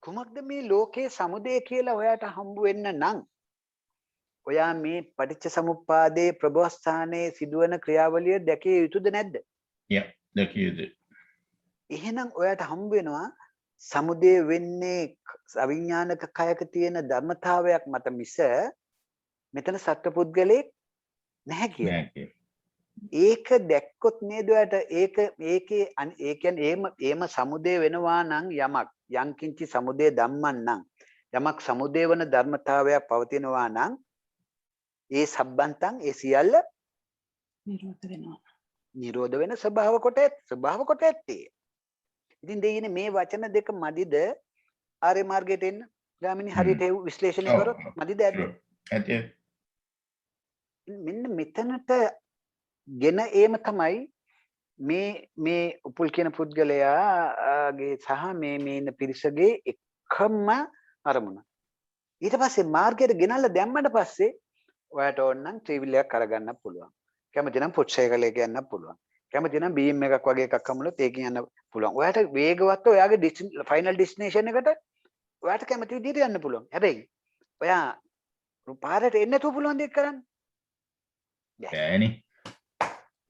කුමක්ද මේ ලෝකයේ සමුදය කියලා ඔයාට හම්බ වෙන්න නම් ඔයා මේ පටිච්ච සමුප්පාදයේ ප්‍රබෝධස්ථානයේ සිදුවන ක්‍රියාවලිය දැකිය යුතුද නැද්ද? දැකිය යුතුයි. එහෙනම් ඔයාට හම්බ වෙනවා සමුදය වෙන්නේ අවිඥානික කයක තියෙන ධර්මතාවයක් මත මිස මෙතන සත්පුද්ගලෙක් නැහැ කියලා. ඒක දැක්කොත් නේද ඔයාට ඒ කියන්නේ ඒම සමුදය වෙනවා නම් යම්කින්චි සමුදය ධම්මං නම් යමක් සමුදය වන ධර්මතාවයක් පවතිනවා නම් ඒ සම්බන්තං ඒ සියල්ල නිරෝධ වෙන ස්වභාව කොට ඇත්තේ. ඉතින් දෙයිනේ මේ වචන දෙක මදිද ආර්ය මාර්ගයට එන්න? ගාමිණී හරියට විශ්ලේෂණය කරොත් මදිද ඇද්ද? මෙන්න මෙතනට ගෙන ඒම තමයි මේ උපුල් කියන පුද්ගලයාගේ සහ මේ ඉන්න පිරිසගේ එකම අරමුණ. ඊට පස්සේ මාර්ගයට ගෙනල්ලා දැම්මට පස්සේ ඔයාට ඕන නම් ත්‍රිවිලයක් අරගන්න පුළුවන්. කැමති නම් පුට්සයිකලයක යන්න පුළුවන්. කැමති නම් බීම් එකක් වගේ එකක් හම්බුනොත් ඒකෙන් යන්න පුළුවන්. ඔයාට වේගවත් ඔයාගේ ෆයිනල් ඩෙස්ටිනේෂන් එකට ඔයාට කැමති විදිහට යන්න පුළුවන්. හැබැයි ඔයා පාරට එන්න නැතුව පුළුවන් දෙයක් කරන්න. බෑනේ.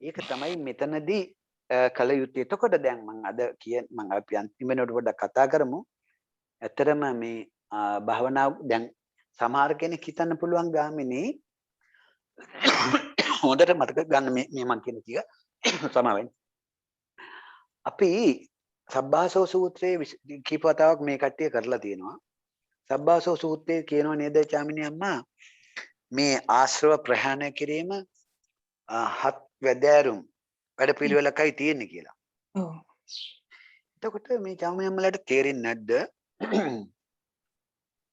ඒක තමයි මෙතනදී කල යුත්තේ. එතකොට දැන් මම අපි අන්තිමට පොඩ්ඩක් කතා කරමු. ඇත්තටම මේ භාවනාව දැන් සමහර කෙනෙක් හිතන්න පුළුවන් ගාමිණී හොඳට මතක ගන්න මේ මම කියන ටික සමාවෙන්න. අපි සබ්බාසව සූත්‍රයේ කීප වතාවක් මේ කට්ටිය කරලා තියෙනවා. සබ්බාසව සූත්‍රයේ කියනවා නේද චාමිනී අම්මා මේ ආශ්‍රව ප්‍රහාණය කිරීම හත් වැදෑරුම් වැඩ පිළිවෙලකයි තියෙන්නේ කියලා. ඔව්. එතකොට මේ චාමිනී අම්මලාට තේරෙන්නේ නැද්ද?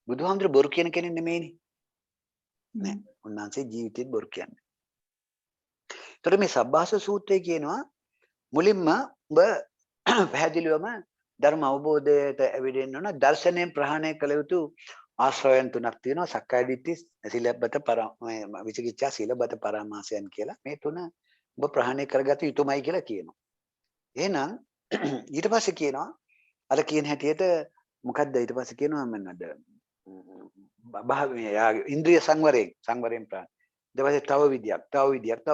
බුදුහාමුදුරු බොරු කියන කෙනෙක් නෙමෙයිනේ. නෑ. උන්වහන්සේ ජීවිතේත් බොරු කියන්නේ. ඒතර මේ සබ්බාස සූත්‍රයේ කියනවා මුලින්ම ඔබ පැහැදිලිවම ධර්ම අවබෝධයට ඇවිදින්න ඕන දර්ශනයෙන් ප්‍රහාණය කළ යුතු ආශ්‍රයයන් තුනක් තියෙනවා. සක්කාය දිට්ඨි, සීලබ්බත විචිකිච්ඡා සීලබ්බත පරාමාසයන් කියලා. මේ තුන ඔබ ප්‍රහාණය කරගත යුතුමයි කියලා කියනවා. එහෙනම් ඊට පස්සේ කියනවා අර කියන හැටියට මොකද්ද ඊට පස්සේ කියනවා මන්නද ඉන්ද්‍රිය සංවරයෙන් ප්‍රාණ. ඊට පස්සේ තව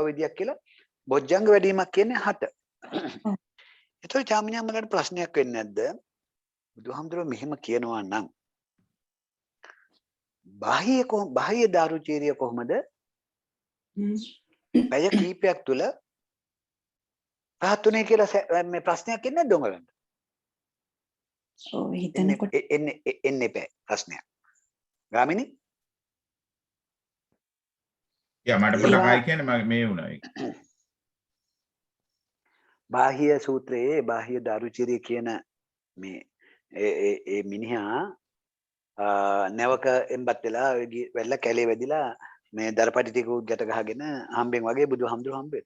විදියක් කියලා බොජ්ජංග වැඩිමක් කියන්නේ 7. ඒතකොට චාමිනී අම්මලාට ප්‍රශ්නයක් වෙන්නේ නැද්ද? බුදුහාමුදුරුවෝ මෙහෙම කියනවා නම් බාහ්‍ය දාරුචීරිය කොහොමද? පැය කීපයක් තුල පහතුනේ කියලා මේ ප්‍රශ්නයක් එන්නේ නැද්ද උඹලන්ට? ඔව් හිතනකොට එන්නේ බෑ ප්‍රශ්නයක්. ගාමිණී? මට පොඩ්ඩක් ආයි කියන්නේ මේ වුණා ඒක. බාහ්‍ය සූත්‍රයේ බාහ්‍ය දාරුචීරිය කියන මේ ඒ මිනිහා නැවක එම්බත් වෙලා වෙල්ල කැලේ වැදිලා මේ දරපටි ටික උඩට ගහගෙන හම්බෙන් වගේ බුදුහාමුදුරු හම්බෙන්න.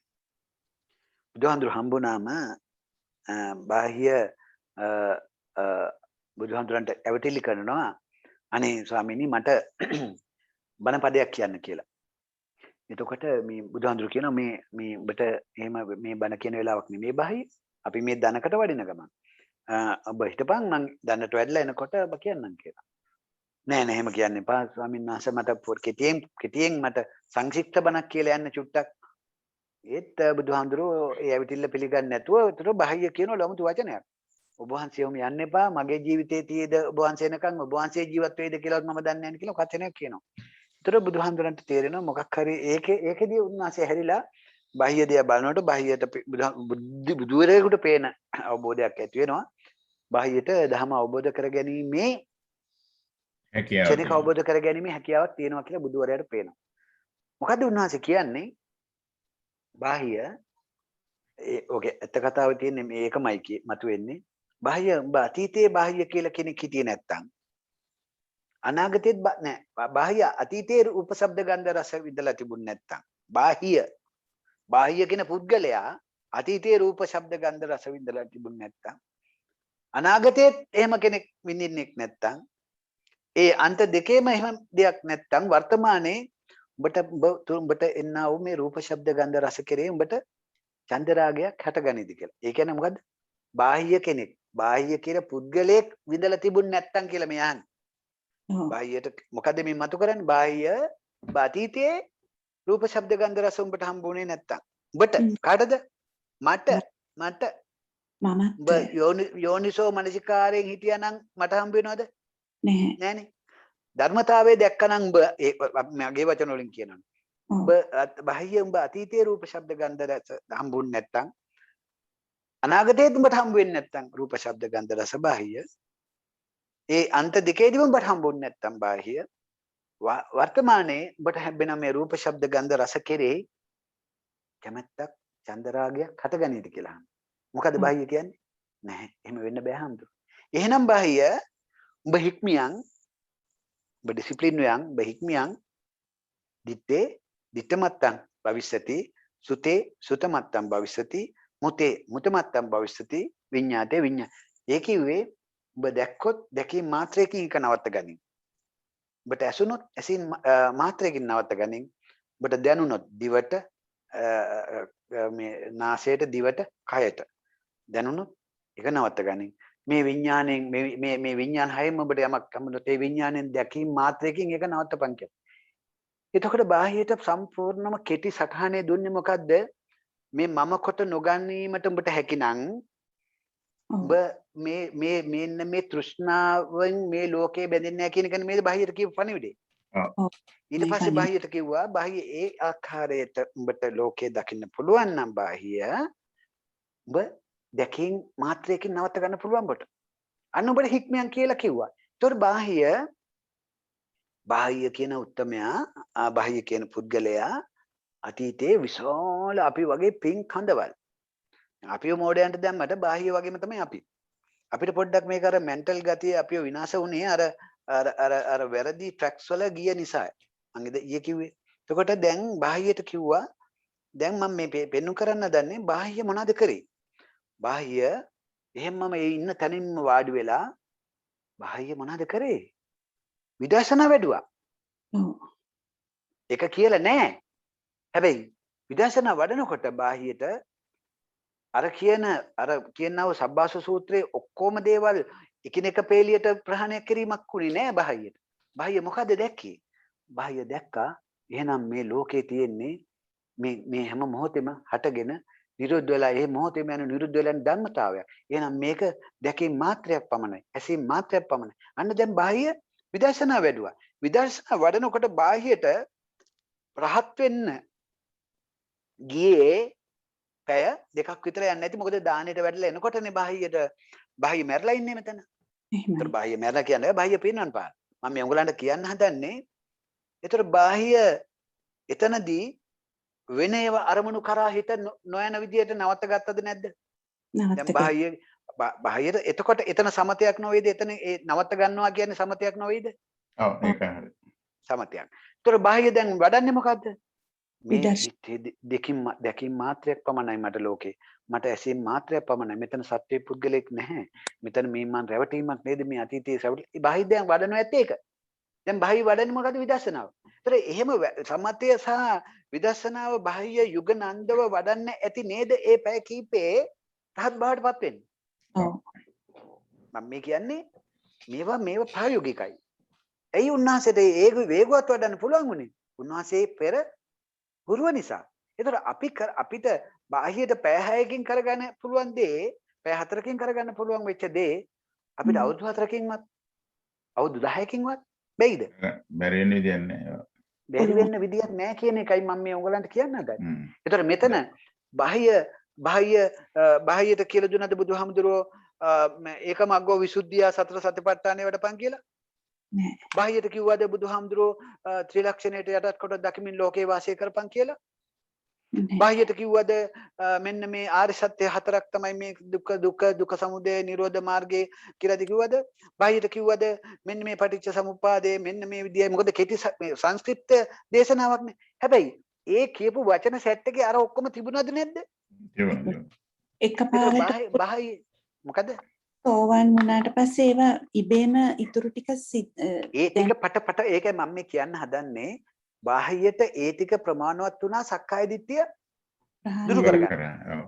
බුදුහාමුදුරු හම්බුනාම බාහ්‍ය බුදුහාමුදුරන්ට ඇවටිලි කරනවා අනේ ස්වාමීනි මට බණ පදයක් කියන්න කියලා. එතකොට මේ බුදුහාමුදුරු කියනවා මේ ඔබට එහෙම මේ බණ කියන වෙලාවක් නෙමෙයි බාහ්‍ය. අපි මේ දනකට වඩින ගමන්. ඔබ හිටපන් මං දන්නට වැඩලා එනකොට ඔබ කියන්නම් කියලා. නෑ එහෙම කියන්න එපා ස්වාමීන් වහන්සේ මට කෙටියෙන් මට සංක්ෂිප්ත බණක් කියලා යන්න චුට්ටක්. ඒත් බුදුහාමුදුරුවෝ ඒ ඇවිටිල්ල පිළිගන්නේ නැතුව උතර බාහ්‍ය කියන ලොමුතු වචනයක්. ඔබ වහන්සේම යන්න එපා මගේ ජීවිතේ තියේද ඔබ වහන්සේ එනකන් ඔබ වහන්සේ ජීවත් වෙයිද කියලාත් මම දන්නේ නැහැ කියලා වචනයක් කියනවා. උතර බුදුහාමුදුරන්ට තේරෙනවා මොකක් හරි ඒකෙදී උන්වහන්සේ හැරිලා බාහ්‍ය දිහා බලනකොට බාහ්‍යයට බුදුවරයෙකුට පේන අවබෝධයක් ඇති වෙනවා. බාහ්‍යයට ධර්ම අවබෝධ කරගැනීමේ ක්ෂණික අවබෝධ කරගැනීමේ හැකියාවක් තියෙනවා කියලා බුදුවරයාට පේනවා. මොකද්ද උන්වහන්සේ කියන්නේ? බාහ්‍ය ඕකේ ඇත්ත කතාව තියෙන්නේ මේකමයි කිය මතුවෙන්නේ. බාහ්‍ය උඹ අතීතයේ බාහ්‍ය කියලා කෙනෙක් හිටියේ නැත්තම් අනාගතෙත් නෑ. බාහ්‍ය අතීතයේ රූප ශබ්ද ගන්ධ රස විඳලා තිබුණ නැත්තම් බාහ්‍ය කියන පුද්ගලයා අතීතයේ රූප ශබ්ද ගන්ධ රස විඳලා තිබුණ නැත්තම් අනාගතයේත් එහෙම කෙනෙක් විඳින්නෙක් නැත්තම් ඒ අන්ත දෙකේම එහෙම දෙයක් නැත්තම් වර්තමානයේ උඹට එන්නා වූ මේ රූප ශබ්ද ගන්ධ රස කෙරේ උඹට චන්දරාගයක් හටගනිද කියලා. ඒ කියන්නේ මොකද්ද? බාහ්‍ය කෙනෙක් බාහ්‍ය කියන පුද්ගලයෙක් විඳලා තිබුණ නැත්තම් කියලා මෙයන්. බාහ්‍යයට මොකද මේ මතු කරන්නේ? බාහ්‍ය අතීතයේ රූප ශබ්ද ගන්ධ රස උඹට හම්බුනේ නැත්තම්. උඹට කාටද? මට යෝනිසෝ මනසිකාරයෙන් හිටියානම් මට හම්බ වෙනවද? නෑනේ. ධර්මතාවයේ දැක්කනම් උඹ මගේ වචන වලින් කියනවා. උඹ බාහ්‍ය උඹ අතීතයේ රූප ශබ්ද ගන්ධ රස හම්බුනේ නැත්තම් අනාගතයේත් උඹට හම්බ වෙන්නේ නැත්තම් රූප ශබ්ද ගන්ධ රස බාහ්‍ය ඒ අන්ත දෙකේදීම උඹට හම්බුනේ නැත්තම් බාහ්‍ය වර්තමානයේ උඹට හැබෙන මේ රූප ශබ්ද ගන්ධ රස කෙරේ කැමැත්තක් චන්දරාගයක් හටගනීද කියලා අහනවා. මොකද බාහ්‍ය කියන්නේ? නැහැ. එහෙම වෙන්න බෑ හම්දුර. එහෙනම් බාහ්‍ය උඹ හික්මියන් උඹ ඩිසිප්ලින් වයන් උඹ හික්මියන් දිත්තේ දිත්තමත්තං භවිෂ්‍යති සුතේ සුතමත්තං භවිෂ්‍යති මුතේ මුතමත්තං භවිෂ්‍යති විඤ්ඤාතේ විඤ්ඤා. ඒ කිව්වේ ඔබ දැක්කොත් දැකීම මාත්‍රයකින් එක නවත්ත ගනින්. ඔබට ඇසුනොත් ඇසීම මාත්‍රයකින් නවත්ත ගනින්. ඔබට දැනුනොත් දිවට මේ නාසයට දිවට කයට දැනුනොත් එක නවත්ත ගනින්. මේ විඤ්ඤාණයෙන් මේ විඤ්ඤාණ හයෙන් ඔබට යමක් හම්බුනොත් ඒ විඤ්ඤාණයෙන් දැකීම මාත්‍රයකින් එක නවත්තපන් කියලා. එතකොට බාහියට සම්පූර්ණම කෙටි සටහනේ දුන්නේ මොකද්ද? මේ මම කොට නොගැනීමට උඹට හැකිනම් ඔබ මෙන්න මේ තෘෂ්ණාවෙන් මේ ලෝකේ බැඳෙන්නේ නැහැ කියන එක මේ බාහියට කියපු පණිවිඩේ. ඊට පස්සේ බාහියට කිව්වා බාහිය ඒ ආකාරයට උඹට ලෝකේ දකින්න පුළුවන් නම් බාහිය උඹ දැකීම් මාත්‍රයකින් නවත්ත ගන්න පුළුවන් බට. අන්න උඹට හික්මයන් කියලා කිව්වා. ඒතකොට බාහිය කියන උත්තමයා බාහිය කියන පුද්ගලයා අතීතයේ විශාල අපි වගේ පින් කඳවල්. අපිව මෝඩයන්ට දැම්මට බාහිය වගේම තමයි අපි. අපිට පොඩ්ඩක් මේක අර මෙන්ටල් ගතිය අපිව විනාශ වුණේ අර වැරදි ට්‍රැක්ස් වල ගිය නිසා. මම ඊයේ කිව්වේ. එතකොට දැන් බාහියට කිව්වා දැන් මම මේ පෙන්නු කරන්න දන්නේ බාහිය මොනවද කරේ? බාහිය එහෙම්මම ඒ ඉන්න තැනින්ම වාඩි වෙලා බාහිය මොනවද කරේ? විදර්ශනා වැඩුවා. ඒක කියලා නෑ. හැබැයි විදර්ශනා වඩනකොට බාහියට අර කියනව සබ්බාස සූත්‍රයේ ඔක්කොම දේවල් එකිනෙක පේලියට ප්‍රහාණය කිරීමක් වුණේ නෑ බාහියට. බාහිය මොකද දැක්කේ? බාහිය දැක්කා එහෙනම් මේ ලෝකේ තියෙන්නේ මේ හැම මොහොතෙම හටගෙන නිරුද්ධ වෙලා ඒ මොහොතේම යන නිරුද්ධ වෙලා යන ධර්මතාවයක්. එහෙනම් මේක දැකීම මාත්‍රයක් පමණයි. ඇසීම මාත්‍රයක් පමණයි. අන්න දැන් බාහිය විදර්ශනා වැඩුවා. විදර්ශනා වඩනකොට බාහියට රහත් වෙන්න ගියේ පැය දෙකක් විතර යන්නේ නැති. මොකද දානෙට වැඩලා එනකොටනේ බාහිය මැරලා ඉන්නේ මෙතන. ඒතර බාහිය මැරලා කියන්නේ බාහිය පින්නන් පාන. මම මේ උඹලන්ට කියන්න හදන්නේ. ඒතර බාහිය එතනදී වෙන ඒවා අරමුණු කරා හිත නොයන විදියට නවත්ත ගත්තද නැද්ද? දැන් බාහියට එතකොට එතන සමතයක් නොවේද? එතන ඒ නවත්ත ගන්නවා කියන්නේ සමතයක් නොවේද? ඔව් ඒකයි හරි. සමතයක්. ඒතර බාහිය දැන් වඩන්නේ මොකද්ද? මේ දැකීම මාත්‍රයක් පමණයි මට ලෝකේ. මට ඇසීම මාත්‍රයක් පමණයි. මෙතන සත්‍ය පුද්ගලෙක් නැහැ. මෙතන මේ මන් රැවටීමක් නේද මේ අතීතයේ රැවටි. බාහිය දැන් වඩනවා ඇත්ත ඒක. දැන් බාහිය වඩන්නේ මොකද්ද? විදර්ශනාව. ඒතර එහෙම සමතය සහ විදර්ශනාව බාහිය යුගනන්දව වඩන්න ඇති නේද? ඒ පැය කීපේ රහත් බවටපත් වෙන්නේ. ඔව්. මම මේ කියන්නේ මේවා ප්‍රායෝගිකයි. ඇයි උන්වහන්සේට ඒක වේගවත් වඩන්න පුළුවන් වුණේ? උන්වහන්සේ පෙර ගුරුව නිසා. ඒතර අපිට බාහියට පැය 6කින් කරගන්න පුළුවන් දේ පැය 4කින් කරගන්න පුළුවන් වෙච්ච දේ අපිට අවුරුදු 4කින්වත් අවුරුදු 10කින්වත් බැයිද? බැරි වෙන විදියක් නෑ. බැරි වෙන්න විදියක් නෑ කියන එකයි මම මේ ඔයගලන්ට කියන්න හදන්නේ. ඒතර මෙතන බාහියට කියලා දුන්නද බුදුහාමුදුරුවෝ ඒකම අග්ගෝ විසුද්ධිය සතර සතිපට්ඨානය වඩපන් කියලා? නෑ. බාහියට කිව්වද බුදුහාමුදුරුවෝ ත්‍රිලක්ෂණයට යටත් කොට දකිමින් ලෝකේ වාසය කරපන් කියලා? බාහියට කිව්වද මෙන්න මේ ආර්ය සත්‍ය හතරක් තමයි මේ දුක්ඛ සමුදය නිරෝධ මාර්ගය කියලාද කිව්වද? බාහියට කිව්වද මෙන්න මේ පටිච්ච සමුප්පාදය මෙන්න මේ විදියයි. මොකද කෙටි සංස්කෘත දේශනාවක් නේ. හැබැයි ඒ කියපු වචන සෙට් එකේ අර ඔක්කොම තිබුණාද නැද්ද? එකපාරට බාහිය මොකද? සෝවන් වුණාට පස්සේ ඒවා ඉබේම ඉතුරු ටික ඒ ටික පට ඒකයි මම මේ කියන්න හදන්නේ. බාහියට ඒ ටික ප්‍රමාණවත් වුණා සක්කාය දිට්ඨිය දුරු කරගන්න.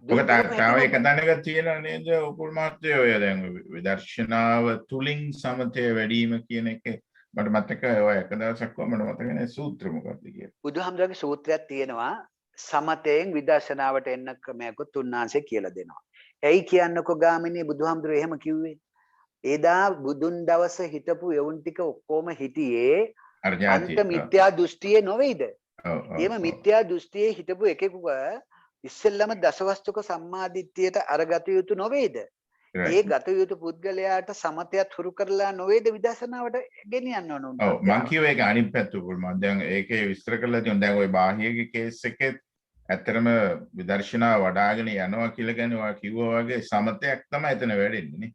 ඔක තව එක දැනග තියෙනවා නේද උපුල් මාත්‍රය ඔය දැන් විදර්ශනාව තුලින් සමතය වැඩි වීම කියන එක මට මතකයි ඔය එක දවසක් මට මතක නැහැ සූත්‍ර මොකක්ද කියලා. බුදුහාමුදුරගේ සූත්‍රයක් තියෙනවා සමතයෙන් විදර්ශනාවට එන්න ක්‍රමයක්ත් උන්වහන්සේ කියලා දෙනවා. ඇයි කියන්නකෝ ගාමිණී බුදුහාමුදුරේ එහෙම කිව්වේ? එදා බුදුන් දවස හිටපු එවුන් ටික ඔක්කොම හිටියේ අන්ත මිත්‍යා දෘෂ්ටියේ නොවේද? එහෙම මිත්‍යා දෘෂ්ටියේ හිටපු එකෙකුව ඉස්සෙල්ලම දසවස්තුක සම්මාදිට්ඨියට අරගත යුතු නොවේද? ඒ ගත යුතු පුද්ගලයාට සමතයත් හුරු කරලා නොවේද විදර්ශනාවට ගෙනියන්න ඕන උන්ට. ඔව් මං කියුවේ ඒක අනිත් පැත්ත උගුල් මම දැන් ඒකේ විස්තර කරලා තියෙනවා. දැන් ওই බාහියගේ කේස් එකේ ඇත්තටම විදර්ශනාව වඩාගෙන යනවා කියලා කියන්නේ ඔයා කිව්වා වගේ සමතයක් තමයි එතන වැඩෙන්නේ නේ.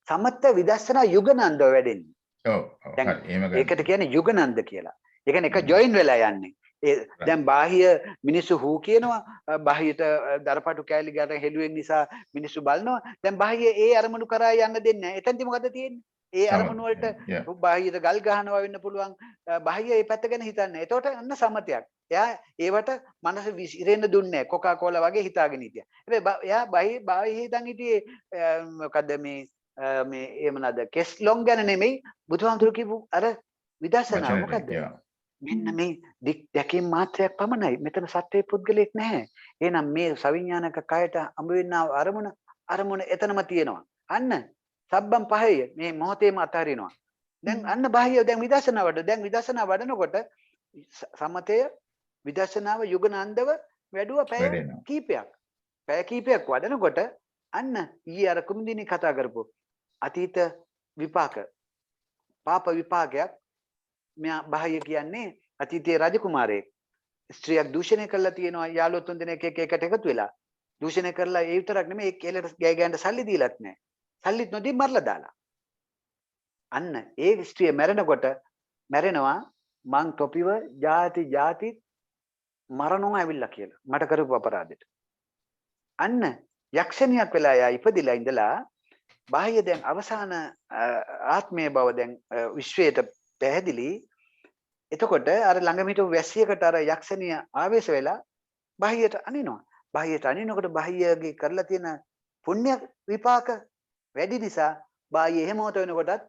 සමත විදර්ශනා යුගනන්ද වැඩෙන්නේ. ඔව් හරි එහෙම ගන්න. ඒකට කියන්නේ යුගනන්ද කියලා. ඒ කියන්නේ එක ජොයින් වෙලා යන්නේ. දැන් බාහිය මිනිස්සු හූ කියනවා බාහියට දරපටු කෑලි ගන්න හෙළුවෙන් නිසා මිනිස්සු බලනවා. දැන් බාහිය ඒ අරමුණු කරා යන්න දෙන්නේ නැහැ. එතනදි මොකද තියෙන්නේ? ඒ අරමුණු වලට බාහියට ගල් ගහනවා වෙන්න පුළුවන්. බාහිය ඒ පැත්ත ගැන හිතන්නේ. එතකොට අන්න සමතයක්. එයා ඒවට මනස විසිරෙන්න දුන්නේ නැහැ. කොකා කෝලා වගේ හිතාගෙන හිටියා. හැබැයි එයා බාහිය හිතන් හිටියේ මොකද්ද මේ එහෙම නේද? කෙස් ලොන් ගැන නෙමෙයි බුදුහාමුදුරු කියපු අර විදර්ශනාව මොකද්ද? මෙන්න මේ දැකීම් මාත්‍රයක් පමණයි. මෙතන සත්‍යයේ පුද්ගලෙක් නැහැ. එහෙනම් මේ සවිඥානික කයට අඹ වෙනා අරමුණ එතනම තියෙනවා. අන්න සබ්බම් පහය මේ මොහොතේම අතහරිනවා. දැන් අන්න බාහිය දැන් විදර්ශනා වඩනකොට සමතය විදර්ශනාව යුගනන්දව වැඩුවා පැය කීපයක්. පැය කීපයක් වඩනකොට අන්න ඊයේ අර කුමුදිනී කතා කරපු අතීත විපාක පාප විපාකයක් මෙයා බාහිය කියන්නේ අතීතයේ රජකුමාරයෙක් ස්ත්‍රියක් දූෂණය කරලා තියෙනවා යාළුවෝ තුන් දෙනෙක් එකට එකතු වෙලා දූෂණය කරලා ඒ විතරක් නෙමෙයි ඒ කෙලට ගෑ ගෑන්න සල්ලි දීලත් නැහැ සල්ලිත් නොදී මරලා දාලා අන්න ඒ ස්ත්‍රිය මැරෙනවා මං තොපිව ಜಾති මරණෝ ඇවිල්ලා කියලා මට කරපු අපරාධෙට අන්න යක්ෂණියක් වෙලා යා ඉපදිලා ඉඳලා බාහිය දැන් අවසාන ආත්මයේ බව දැන් විශ්වයට පැහැදිලි එතකොට අර ළඟම හිටපු වැසියකට අර යක්ෂණිය ආවේශ වෙලා බාහියට අනිනවා බාහියට අනිනකොට බාහියගේ කරලා තියෙන පුණ්‍ය විපාක වැඩි නිසා බාහිය එහෙම හොත වෙනකොටත්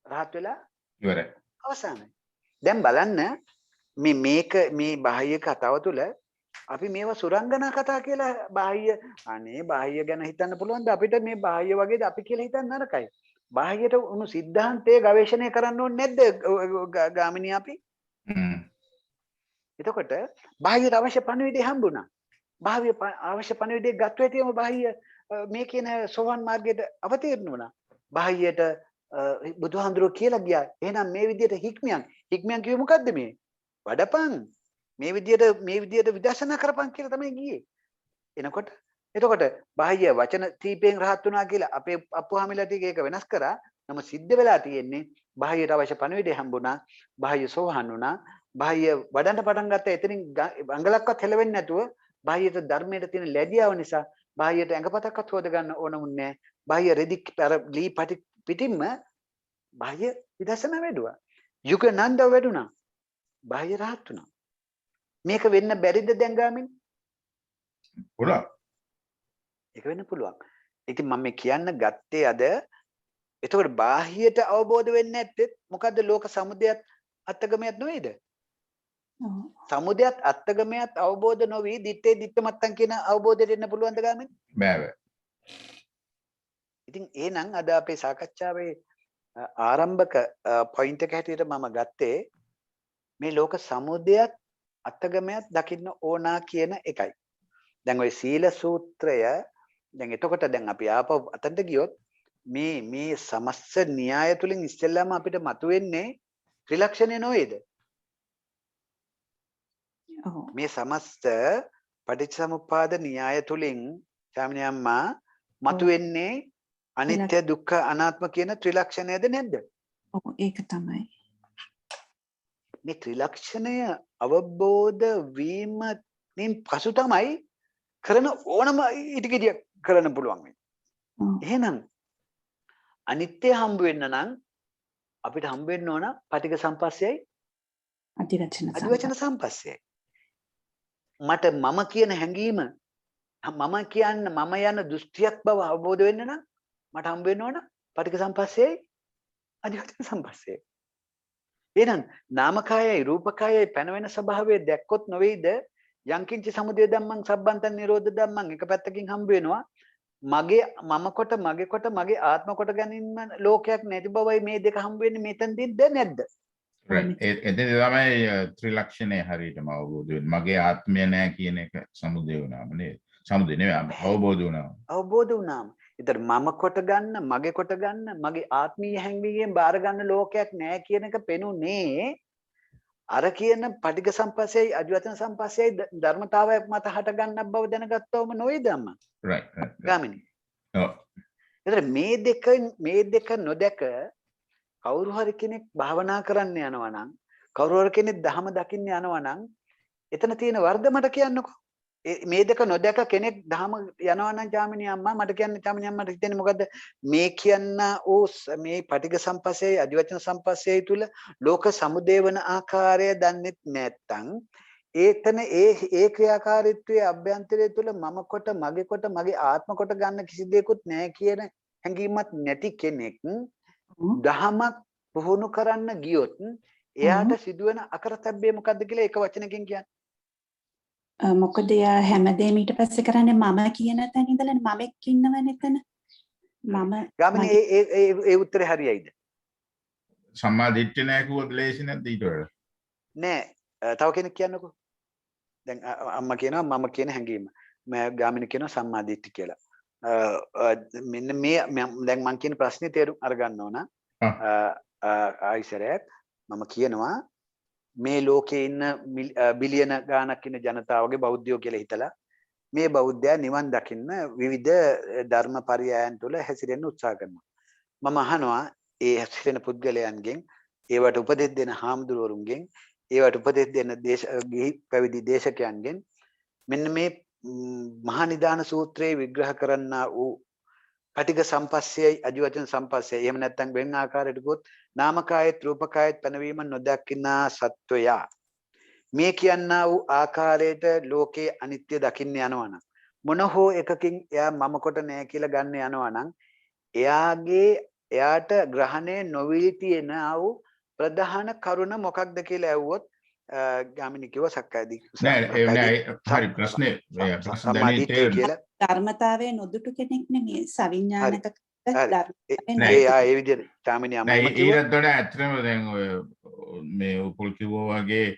රහත් වෙලා ඉවරයි අවසානයි දැන් බලන්න මේ බාහිය කතාව තුළ අපි මේවා සුරංගනා කතා කියලා බාහිය අනේ බාහිය ගැන හිතන්න පුළුවන්ද අපිට මේ බාහිය වගේද අපි කියලා හිතන්න නරකයි බාහියට උණු සිද්ධාන්තයේ ගවේෂණය කරන්න ඕනේ නැද්ද ගාමිණී අපි එතකොට බාහියට අවශ්‍ය පණිවිඩය හම්බුණා බාහිය අවශ්‍ය පණිවිඩය ගත්ත හැටිම බාහිය මේ කියන සෝවන් මාර්ගයට අවතීර්ණ වුණා බාහියට බුදුහාඳුරෝ කියලා ගියා එහෙනම් මේ විදිහට හික්මියන් කිව්වේ මොකද්ද මේ වඩපන් මේ විදියට විදර්ශනා කරපන් කියලා තමයි ගියේ එතකොට බාහිය වචන තීපෙන් රහත් වුණා කියලා අපේ අප්පුහාමිලා ටික ඒක වෙනස් කරා නම සිද්ධ වෙලා තියෙන්නේ බාහියට අවශ්‍ය පණිවිඩය හම්බුණා බාහිය සෝහන් වුණා බාහිය වඩන්න පටන් ගත්තා එතනින් අඟලක්වත් හෙලවෙන්නේ නැතුව බාහියට ධර්මයට තියෙන ලැබියාව නිසා බාහියට ඇඟපතක්වත් හොද ගන්න ඕනුන්නේ බාහිය රෙදි අර ලී පිටින්ම බාහිය විදර්ශනා වැඩුවා යුගනන්ද වැඩුණා බාහිය රහත් වුණා මේක වෙන්න බැරිද දැන් ගාමින් පුළුවන් ඒක වෙන්න පුළුවන්. ඉතින් මම මේ කියන්න ගත්තේ අද එතකොට බාහියට අවබෝධ වෙන්නේ නැත්තේ මොකද්ද ලෝක සමුදයත් අත්ගමයක් නෙවෙයිද? සමුදයත් අත්ගමයක් අවබෝධ නොවි දිත්තේ මත්තන් කියන අවබෝධයට එන්න පුළුවන්ද ගාමින්? බෑ. ඉතින් එහෙනම් අද අපේ සාකච්ඡාවේ ආරම්භක පොයින්ට් එක හැටියට මම ගත්තේ මේ ලෝක සමුදයත් අත්ගමයක් දකින්න ඕනා කියන එකයි. දැන් ওই සීල සූත්‍රය දැන් එතකොට දැන් අපි ආපහු අතන්ට ගියොත් මේ සමස්ත න්‍යාය තුලින් ඉස්සෙල්ලාම අපිට මතුවෙන්නේ ත්‍රිලක්ෂණය නොවේද? ඔව්. මේ සමස්ත පටිච්චසමුප්පාද න්‍යාය තුලින් ස්වාමිනේ අම්මා මතුවෙන්නේ අනිත්‍ය දුක්ඛ අනාත්ම කියන ත්‍රිලක්ෂණයද නැද්ද? ඔව් ඒක තමයි. මේ ත්‍රිලක්ෂණය අවබෝධ වීමෙන් පසු තමයි කරන ඕනම ඉටිකිටියක් කරන්න පුළුවන් වෙන්නේ. ඔව්. එහෙනම් අනිත්‍ය හම්බ වෙන්න නම් අපිට හම්බ වෙන්න ඕන පටිඝ සම්පස්සයයි අදිවචන සම්පස්සයයි. මට මම කියන හැඟීම මම කියන්න මම යන දෘෂ්ටියක් බව අවබෝධ වෙන්න නම් මට හම්බ වෙන්න ඕන පටිඝ සම්පස්සයයි අදිවචන සම්පස්සයයි. එහෙනම් නාමකායයි රූපකායයි පැනවෙන ස්වභාවය දැක්කොත් නොවේද යංකින්ච සමුදය ධම්මං සබ්බන්තං නිරෝධ ධම්මං එක පැත්තකින් හම්බ වෙනවා මගේ මම කොට මගේ කොට මගේ ආත්ම කොට ගැනීම ලෝකයක් නැති බවයි මේ දෙක හම්බ වෙන්නේ මෙතනදිද නැද්ද? එතන තමයි ත්‍රිලක්ෂණය හරියටම අවබෝධ වෙන්නේ. මගේ ආත්මය නැහැ කියන එක සමුදය වුණාම නේද? සමුදය නෙවෙයි අවබෝධ වුණාම. අවබෝධ වුණාම. ඒතර මම කොට ගන්න, මගේ කොට ගන්න, මගේ ආත්මීය හැඟීම් බාර ගන්න ලෝකයක් නැහැ කියන එක පෙනුනේ අර කියන පටිඝ සම්පස්සයයි අදිවචන සම්පස්සයයි ධර්මතාවයක් මත හට ගන්නක් බව දැනගත්තවම නොවේද අම්මා? right. ගාමිනී. ඔව්. ඒතර මේ දෙක නොදැක කවුරු හරි කෙනෙක් භාවනා කරන්න යනවා නම් කවුරු හරි කෙනෙක් ධහම දකින්න යනවා නම් එතන තියෙන වර්ධ මට කියන්නකෝ. මේ දෙක නොදැක කෙනෙක් ධහම යනවා නම් ජාමිනී අම්මා මට කියන්න ජාමිනී අම්මට හිතෙන්නේ මොකද්ද? මේ කියන්න ඕ මේ පටිඝ සම්පස්සේ අදිවචන සම්පස්සේ තුල ලෝක සමුදේවන ආකාරය දන්නෙත් නැත්තම් ඒතන ඒ ක්‍රියාකාරීත්වයේ අභ්‍යන්තරය තුල මම කොට මගේ කොට මගේ ආත්ම කොට ගන්න කිසි දෙයක්වත් නැහැ කියන හැඟීමක් නැති කෙනෙක් දහමක් පුහුණු කරන්න ගියොත් එයාට සිදුවෙන අකරතැබ්බේ මොකද්ද කියලා එක වචනකින් කියන්න. මොකද එයා හැමදේම ඊට පස්සේ කරන්නේ මම කියන තැන ඉඳලා මමෙක් ඉන්නවනේ එතන. මම ගාමිනී ඒ උත්තරේ හරියයිද? සම්මා දිට්ඨිය නැහැ කිව්වොත් ලේසි නැද්ද ඊට වඩා? නෑ. තව කෙනෙක් කියන්නකෝ. දැන් අම්මා කියනවා මම කියන හැඟීම. මම ගාමිනී කියනවා සම්මා දිට්ඨිය කියලා. මෙන්න මේ දැන් මම කියන ප්‍රශ්නේ තේරුම් අරගන්න ඕන. ආයිසරයක් මම කියනවා මේ ලෝකේ ඉන්න බිලියන ගාණක් ඉන්න ජනතාවගේ බෞද්ධයෝ කියලා හිතලා මේ බෞද්ධයා නිවන් දකින්න විවිධ ධර්ම පරයයන් තුළ හැසිරෙන්න උත්සාහ කරනවා. මම අහනවා ඒ හැසිරෙන පුද්ගලයන්ගෙන් ඒවට උපදෙස් දෙන හාමුදුරුවරුන්ගෙන් ඒවට උපදෙස් දෙන ගිහි පැවිදි දේශකයන්ගෙන් මෙන්න මේ මහා නිදාන සූත්‍රයේ විග්‍රහ කරන්නා වූ පටිඝ සම්පස්සයයි අදිවචන සම්පස්සයයි එහෙම නැත්නම් වෙන ආකාරයකට ගොත් නාමකායත් රූපකායත් පැනවීම නොදකිනා සත්වයා මේ කියන්නා වූ ආකාරයට ලෝකේ අනිත්‍ය දකින්න යනවා නම් මොන හෝ එකකින් එයා මම කොට නැහැ කියලා ගන්න යනවා නම් එයාට ග්‍රහණය නොවී තියෙන වූ ප්‍රධාන කරුණ මොකක්ද කියලා ඇහුවොත් ගාමිනී කිව්ව සක්කාය දිට්ඨිය. නෑ හරි ප්‍රශ්නේ කියලා ධර්මතාවයේ නොදුටු කෙනෙක් නෙමෙයි සවිඥානික ඒ විදිහට ගාමිනී අම්මා ඊටත් වඩා ඇත්තම දැන් ඔය මේ උපුල් කිව්වා වගේ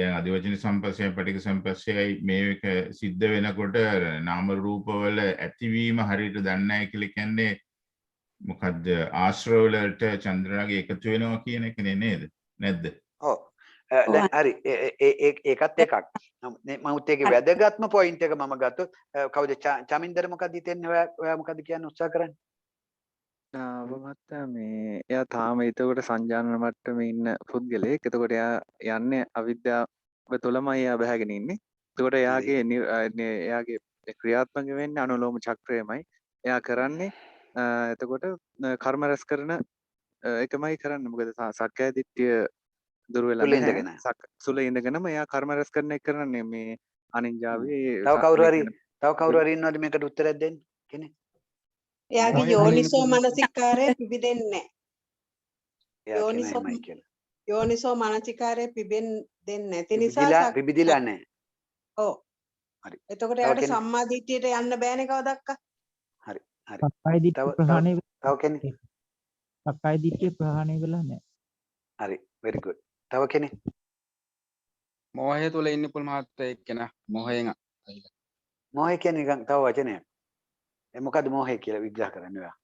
දැන් අදිවචන සම්පස්සය පටිඝ සම්පස්සයයි මේක සිද්ධ වෙනකොට නාම රූප වල ඇතිවීම හරියට දන්නේ නැහැ කියලා කියන්නේ මොකද්ද ආශ්‍රව වලට චන්ද්‍රාගේ එකතු වෙනවා කියන එකනේ නේද නැද්ද? ඔව් දැන් හරි ඒකත් එකක්. මම ඒකේ වැදගත්ම පොයින්ට් එක මම ගත්තොත් කවුද චමින්දර මොකද්ද හිතන්නේ ඔයා මොකද්ද කියන්න උත්සාහ කරන්නේ? මහත්තයා මේ එයා තාම එතකොට සංජානන මට්ටමේ ඉන්න පුද්ගලයෙක්. එතකොට එයා යන්නේ අවිද්‍යාව තුළමයි එයා බහැගෙන ඉන්නේ. එතකොට එයාගේ ක්‍රියාත්මක වෙන්නේ අනුලෝම චක්‍රයමයි. එයා කරන්නේ එතකොට කර්ම රැස් කරන එකමයි කරන්නේ. මොකද සක්කාය දිට්ඨිය දුර වෙලා නැහැ. සුල ඉඳගෙනම එයා කර්ම රැස් කරන එක කරන්නේ මේ අනින්ජාවේ. තව කවුරු හරි ඉන්නවද මේකට උත්තරයක් දෙන්න කෙනෙක්? එයාගේ යෝනිසෝ මනසිකාරය පිබිදෙන්නේ නැහැ. යෝනිසෝ මනසිකාරය පිබෙන්නේ නැති නිසා පිබිදිලා නැහැ. ඔව්. හරි. එතකොට එයාට සම්මා දිට්ඨියට යන්න බෑනේ කවදක්ක. හරි. හරි. සක්කාය දිට්ඨිය ප්‍රහාණය තව කෙනෙක්. සක්කාය දිට්ඨිය ප්‍රහාණය වෙලා නැහැ. හරි. very good. තව කෙනෙක්. මෝහය තුල ඉන්න පුල් මහත්තයා එක්කෙනා මෝහයෙන් මෝහය කියන්නේ නිකන් තව වචනයක්. මොකද්ද මෝහය කියලා විග්‍රහ කරන්න ඔයා?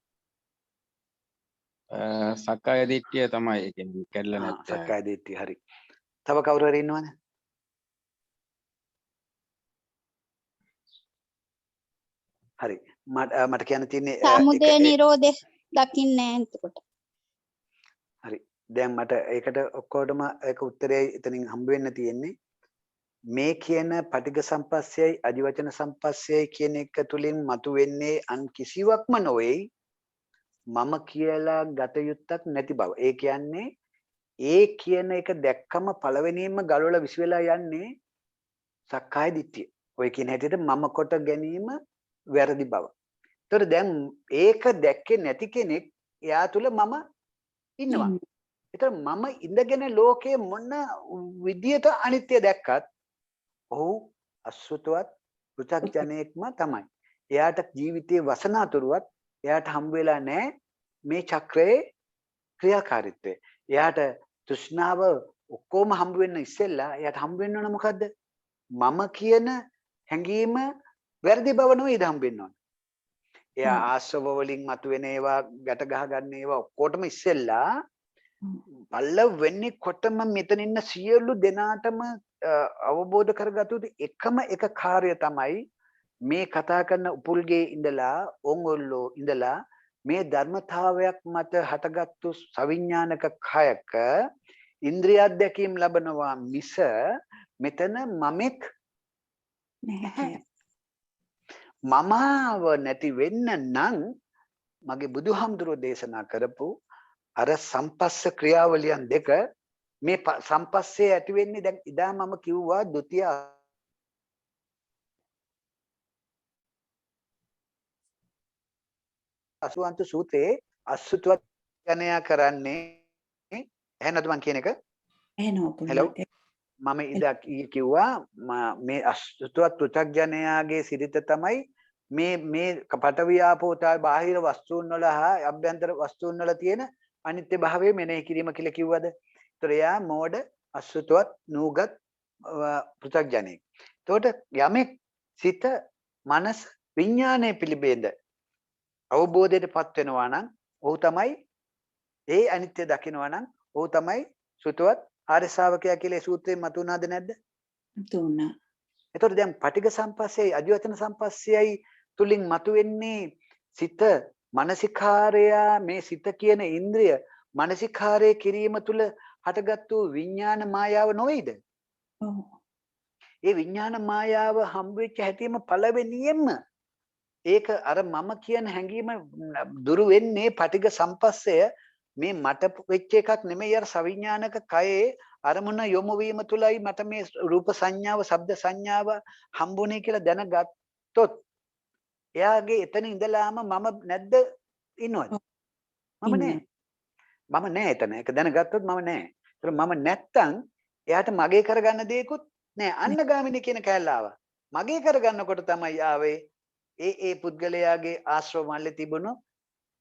සක්කාය දිට්ඨිය තමයි ඒ කියන්නේ කැඩලා නැත්නම් සක්කාය දිට්ඨිය හරි. තව කවුරු හරි ඉන්නවද? හරි. මට කියන්න තියෙන්නේ සමුදය නිරෝධය දකින්නේ නැහැ එතකොට. හරි. දැන් මට ඒකට ඔක්කොටම ඒක උත්තරේ එතනින් හම්බ වෙන්න තියෙන්නේ. මේ කියන පටිඝ සම්පස්සයයි අදිවචන සම්පස්සයයි කියන එක තුලින් මතුවෙන්නේ අන් කිසිවක්ම නොවේ මම කියලා ගත යුත්තක් නැති බව. ඒ කියන්නේ ඒ කියන එක දැක්කම පළවෙනියෙන්ම ගලවලා විශ් වෙලා යන්නේ සක්කාය දිට්ඨිය. ඔය කියන හැටියට මම කොට ගැනීම වැරදි බව. ඒතර දැන් ඒක දැක්කේ නැති කෙනෙක් එයා තුල මම ඉන්නවා. ඒතර මම ඉඳගෙන ලෝකයේ මොන විදියට අනිත්‍ය දැක්කත් ඔහු අසුතවත් පෘථග්ජනයෙක්ම තමයි. එයාට ජීවිතයේ වසනාතුරුවත් එයාට හම්බ වෙලා නැහැ මේ චක්‍රයේ ක්‍රියාකාරීත්වය. එයාට තෘෂ්ණාව ඔක්කොම හම්බ වෙන්න ඉස්සෙල්ලා එයාට හම්බ වෙන්න ඕන මොකද්ද? මම කියන හැඟීම වැරදි බව නෙවෙයි හම්බ වෙන්න ඕන. එයා ආශ්‍රව වලින් මතුවෙන ඒවා ගැට ගහ ගන්න ඒවා ඔක්කොටම ඉස්සෙල්ලා පල්ලව වෙන්නේ කොටම මෙතන ඉන්න සියලු දෙනාටම අවබෝධ කරගත්තු එකම එක කාර්යය තමයි මේ කතා කරන උපුල්ගේ ඉඳලා ඕංගොල්ලෝ ඉඳලා මේ ධර්මතාවයක් මත හටගත්තු සවිඥානික කයක ඉන්ද්‍රිය අධ්‍යක්ීම් ලැබනවා මිස මෙතන මමෙක් නැහැ. මමව නැති වෙන්න නම් මගේ බුදුහාමුදුරුවෝ දේශනා කරපු අර සම්පස්ස ක්‍රියාවලියන් දෙක මේ සම්පස්සේ ඇති වෙන්නේ දැන් ඉදා මම කිව්වා ဒုတိ ය අසුවන්ත සූත්‍රයේ අසුතවත් ගණයා කරන්නේ එහෙනද මං කියන එක? හෙලෝ මම ඉදා කිව්වා මේ අසුතවත් පෘථග්ජනයාගේ සිරිත තමයි මේ පඨවි ආපෝ බාහිර වස්තුන් වල හා අභ්‍යන්තර වස්තුන් වල තියෙන අනිත්‍ය භාවය මෙනෙහි කිරීම කියලා කිව්වද? ඒතර එයා මෝඩ අසුතවත් නූගත් පෘථග්ජනෙක්. එතකොට යමෙක් සිත මනස විඥානය පිළිබඳ අවබෝධයටපත් වෙනවා නම් ඔහු තමයි ඒ අනිත්‍ය දකිනවා නම් ඔහු තමයි සුතවත් ආර්ය ශ්‍රාවකයා කියලා සූත්‍රයෙන් මතුණාද නැද්ද? මතුණා. එතකොට දැන් පටිඝ සම්පස්සයයි අදිවචන සම්පස්සයයි තුලින් මතුවෙන්නේ සිත මානසිකාරය මේ සිත කියන ඉන්ද්‍රිය මානසිකාරය කිරීම තුල හටගත්තු විඥාන මායාව නොවේද? ඔව්. ඒ විඥාන මායාව හම්බ වෙච්ච හැටිම පළවෙනියෙන්ම ඒක අර මම කියන හැඟීම දුරු වෙන්නේ පටිඝ සම්පස්සය මේ මට වෙච්ච එකක් නෙමෙයි අර සවිඥානික කයේ අරමුණ යොමු වීම තුලයි මට මේ රූප සංඥාව ශබ්ද සංඥාව හම්බුනේ කියලා දැනගත්තොත් එයාගේ එතන ඉඳලාම මම නැද්ද ඉන්නවද? මම නෑ. මම නෑ එතන. ඒක දැනගත්තොත් මම නෑ. ඒතර මම නැත්තම් එයාට මගේ කරගන්න දෙයක්වත් නෑ. අන්න ගාමිනී කියන කැලල ආවා. මගේ කරගන්නකොට තමයි ආවේ ඒ පුද්ගලයාගේ ආශ්‍රව මල්ලේ තිබුණු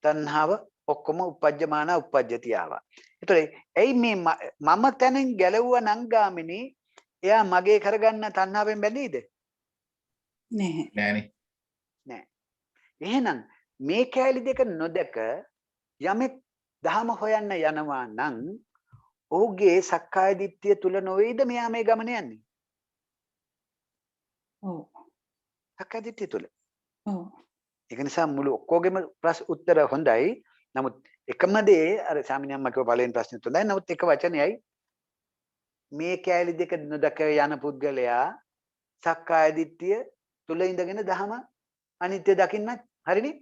තණ්හාව ඔක්කොම උපජ්ජමාන උපජ්ජති ආවා. ඒතර එයි මේ මම තැනින් ගැලවුවා නම් ගාමිනී එයා මගේ කරගන්න තණ්හාවෙන් බැඳීද? නැහැ. නෑනේ. නෑ. එහෙනම් මේ කැලි දෙක නොදක යමෙක් ධහම හොයන්න යනවා නම් ඔහුගේ සක්කාය දිට්ඨිය තුල නොවේද මෙයා මේ ගමන යන්නේ? ඔව්. සක්කාය දිට්ඨිය තුල. ඔව්. ඒක නිසා මුළු ඔක්කොගෙම උත්තර හොඳයි. නමුත් එකම දේ අර සාමිනියම්ම කිව්ව පළවෙනි ප්‍රශ්නේ තුලයි. නමුත් එක වචනයයි මේ කැලි දෙක නොදක යන පුද්ගලයා සක්කාය දිට්ඨිය තුල ඉඳගෙන ධහම අනිත්‍ය දකින්න හරිනේ?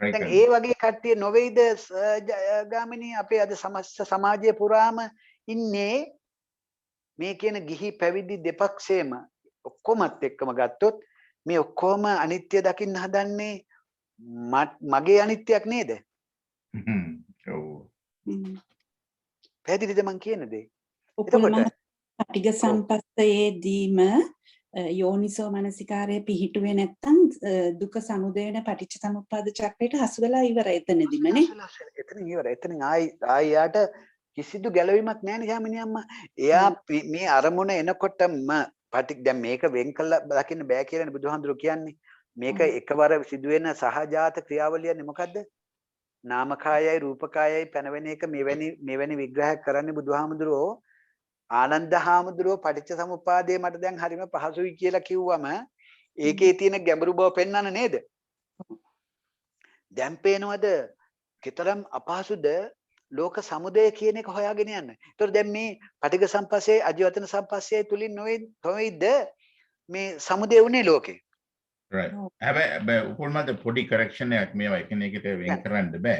දැන් ඒ වගේ කට්ටිය නොවේද ගාමිනී අපේ අද සමාජයේ පුරාම ඉන්නේ මේ කියන ගිහි පැවිදි දෙපක්ෂේම ඔක්කොමත් එක්කම ගත්තොත් මේ ඔක්කොම අනිත්‍ය දකින්න හදන්නේ මගේ අනිත්‍යක් නේද? ඔව්. පැහැදිලිද මං කියන දේ? එතකොට පටිඝ සම්පස්සයේදීම යෝනිසෝ මනසිකාරය පිහිටුවේ නැත්තම් දුක සමුදයන පටිච්ච සමුප්පාද චක්‍රයට හසු වෙලා ඉවරයි එතනදිමනේ. එතන ඉවරයි. එතනින් ආයි යාට කිසිදු ගැලවීමක් නැහැ නේ යාමිනියම්මා. එයා මේ අරමුණ එනකොටම දැන් මේක වෙන් කළා දකින්න බෑ කියලානේ බුදුහාමුදුරුවෝ කියන්නේ. මේක එකවර සිදුවෙන සහජාත ක්‍රියාවලියනේ මොකද්ද? නාමකායයි රූපකායයි පැනවෙන එක මෙවැනි විග්‍රහයක් කරන්නේ බුදුහාමුදුරුවෝ. ආනන්ද හාමුදුරුවෝ පටිච්ච සමුප්පාදේ මට දැන් හරිම පහසුයි කියලා කිව්වම ඒකේ තියෙන ගැඹුරු බව පෙන්වන්න නේද? දැන් පේනවද කතරම් අපහසුද ලෝක සමුදය කියන එක හොයාගෙන යන්න. ඒතකොට දැන් මේ පටිඝ සම්පස්සේ අජීවතන සම්පස්සේ තුලින් නොවේද මේ සමුදය උනේ ලෝකේ. right හැබැයි උපුල් මත පොඩි correction එකක් මේවා එකිනෙකට වෙන් කරන්න බෑ.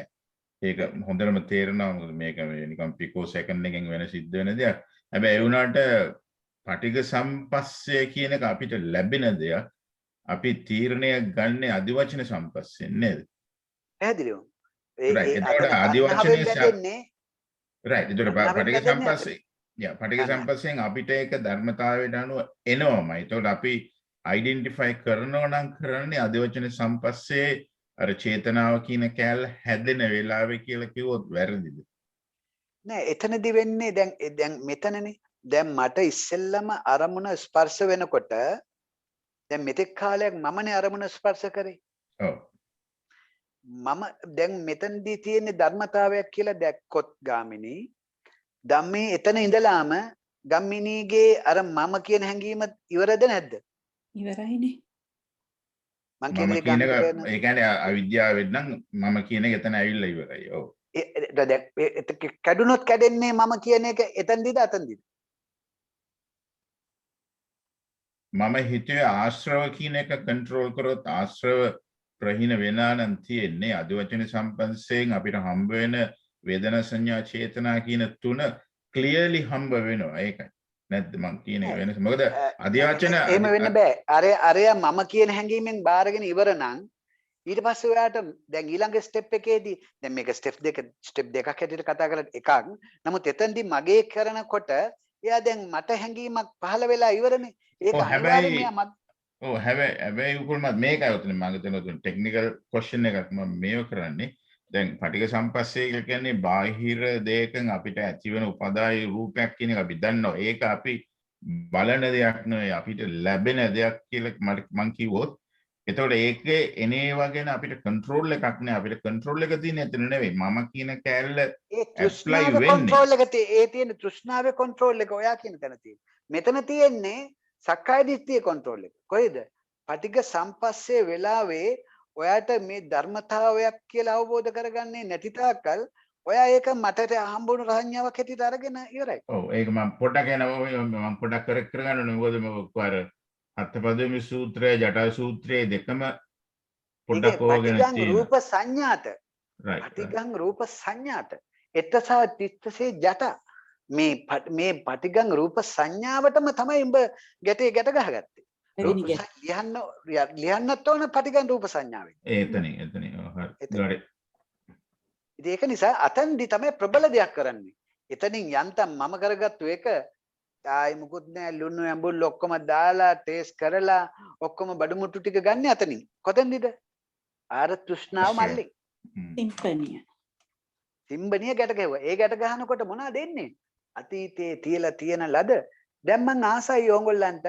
ඒක හොඳටම තේරෙනවා මොකද මේක නිකන් පිකෝ සෙකන්ඩ් එකකින් වෙන සිද්ධ වෙන දෙයක්. හැබැයි ඒ වුණාට පටිඝ සම්පස්සේ කියන එක අපිට ලැබෙන දෙයක්. අපි තීරණය ගන්න අදිවචන සම්පස්යෙන් නේද? පැහැදිලිව. පටිඝ සම්පස්යෙන් අපිට ඒක ධර්මතාවයට අනුව එනවමයි. ඒතකොට අපි අයිඩෙන්ටිෆයි කරනවා නම් කරන්නේ අදිවචන සම්පස්සේ අර චේතනාව කියන කැල හැදෙන වෙලාවේ කියලා කිව්වොත් වැරදිද? නෑ එතනදි වෙන්නේ දැන් මෙතනනේ. දැන් මට ඉස්සෙල්ලම අරමුණ ස්පර්ශ වෙනකොට දැන් මෙතෙක් කාලයක් මමනේ අරමුණ ස්පර්ශ කරේ. ඔව්. මම දැන් මෙතනදී තියෙන ධර්මතාවයක් කියලා දැක්කොත් ගාමිනී ධම්මේ එතන ඉඳලාම ගම්මිනීගේ අර මම කියන හැඟීම ඉවරද නැද්ද? ඉවරයිනේ. මං මම කියන්නේ කියන එක ඒ කියන්නේ අවිද්‍යාවෙන් නම් මම කියන එක එතන ඇවිල්ලා ඉවරයි. ඔව්. කැඩුනොත් කැඩෙන්නේ මම කියන එක එතනදීද අතනදීද? මම හිතුවේ ආශ්‍රව කියන එක කන්ට්‍රෝල් කරොත් ආශ්‍රව ප්‍රහීන වෙනා නම් තියෙන්නේ අදිවචන සම්පස්යෙන් අපිට හම්බ වෙන වේදනා සංඥා චේතනා කියන තුන ක්ලියර්ලි හම්බ වෙනවා. ඒකයි. නැද්ද මං කියන එක වෙනස? මොකද අදිවචන එහෙම වෙන්න බෑ. අරයා මම කියන හැඟීමෙන් බාරගෙන ඉවර නම් ඊට පස්සේ ඔයාට දැන් ඊළඟ ස්ටෙප් එකේදී දැන් මේක ස්ටෙප් දෙකක් හැටියට කතා කරලා එකක්. නමුත් එතෙන්දී මගේ කරනකොට එයා දැන් මට හැඟීමක් පහළ වෙලා ඉවරනේ. ඒක අනිවාර්යයෙන්ම මෙයා ඔව් හැබැයි උකුල් මත මේකයි උතන මම හිතන ටෙක්නිකල් ක්වෙස්චන් එකක් මම මේව කරන්නේ. දැන් පටිඝ සම්පස්සේ කියන්නේ බාහිර දෙයකින් අපිට ඇතිවෙන උපදායි රූපයක් කියන එක අපි දන්නවා. ඒක අපි බලන දෙයක් නෙවෙයි අපිට ලැබෙන දෙයක් කියලා මම කිව්වොත් එතකොට ඒකේ එනේවා ගැන අපිට කන්ට්‍රෝල් එකක් නෑ. අපිට කන්ට්‍රෝල් එක තියෙන එතන නෙවෙයි. මම කියන කැලල ඇප්ලයි වෙන්නේ. කන්ට්‍රෝල් එක ඒ තියෙන තෘෂ්ණාවේ කන්ට්‍රෝල් එක ඔයා කියන තැන තියෙන. මෙතන තියෙන්නේ සක්කාය දිට්ඨියේ කන්ට්‍රෝල් එක. කොහෙද? පටිඝ සම්පස්සේ වෙලාවේ ඔයාට මේ ධර්මතාවයක් කියලා අවබෝධ කරගන්නේ නැති තාක්කල් ඔයා ඒක මට හම්බුණු රහඤ්ඤාවක් හැටියට අරගෙන ඉවරයි. ඔව් ඒක මම පොඩ්ඩක් යනවා මම පොඩ්ඩක් කරෙක්ට් කරගන්න ඕනේ. මොකද මම අර අත්පදමි සූත්‍රය ජටා සූත්‍රයේ දෙකම පොඩ්ඩක් ඕගෙන තියෙනවා. රූප සංඥාත. පටිඝං රූප සංඥාත. එතසා තිත්තසේ ජට මේ පටිඝං රූප සංඥාවටම තමයි උඹ ගැට ගහගත්තේ. ලියන්නත් ඕන පටිඝං රූප සංඥාවෙන්. එතනින් හරි. ඉතින් ඒක නිසා අතන්දි තමයි ප්‍රබල දෙයක් කරන්නේ. එතනින් යන්තම් මම කරගත්තු එක ආයි මුකුත් නෑ ලුණු ඇඹුල් ඔක්කොම දාලා ටේස්ට් කරලා ඔක්කොම බඩු මුට්ටු ටික ගන්න අතනින්. කොතෙන්ද? ආර තෘෂ්ණාව මල්ලේ. සිම්බනිය ගැට ගැහුවා. ඒ ගැට ගහනකොට මොනවද එන්නේ? අතීතයේ තියලා තියෙන ලද දැන් මං ආසයි ඕගොල්ලන්ට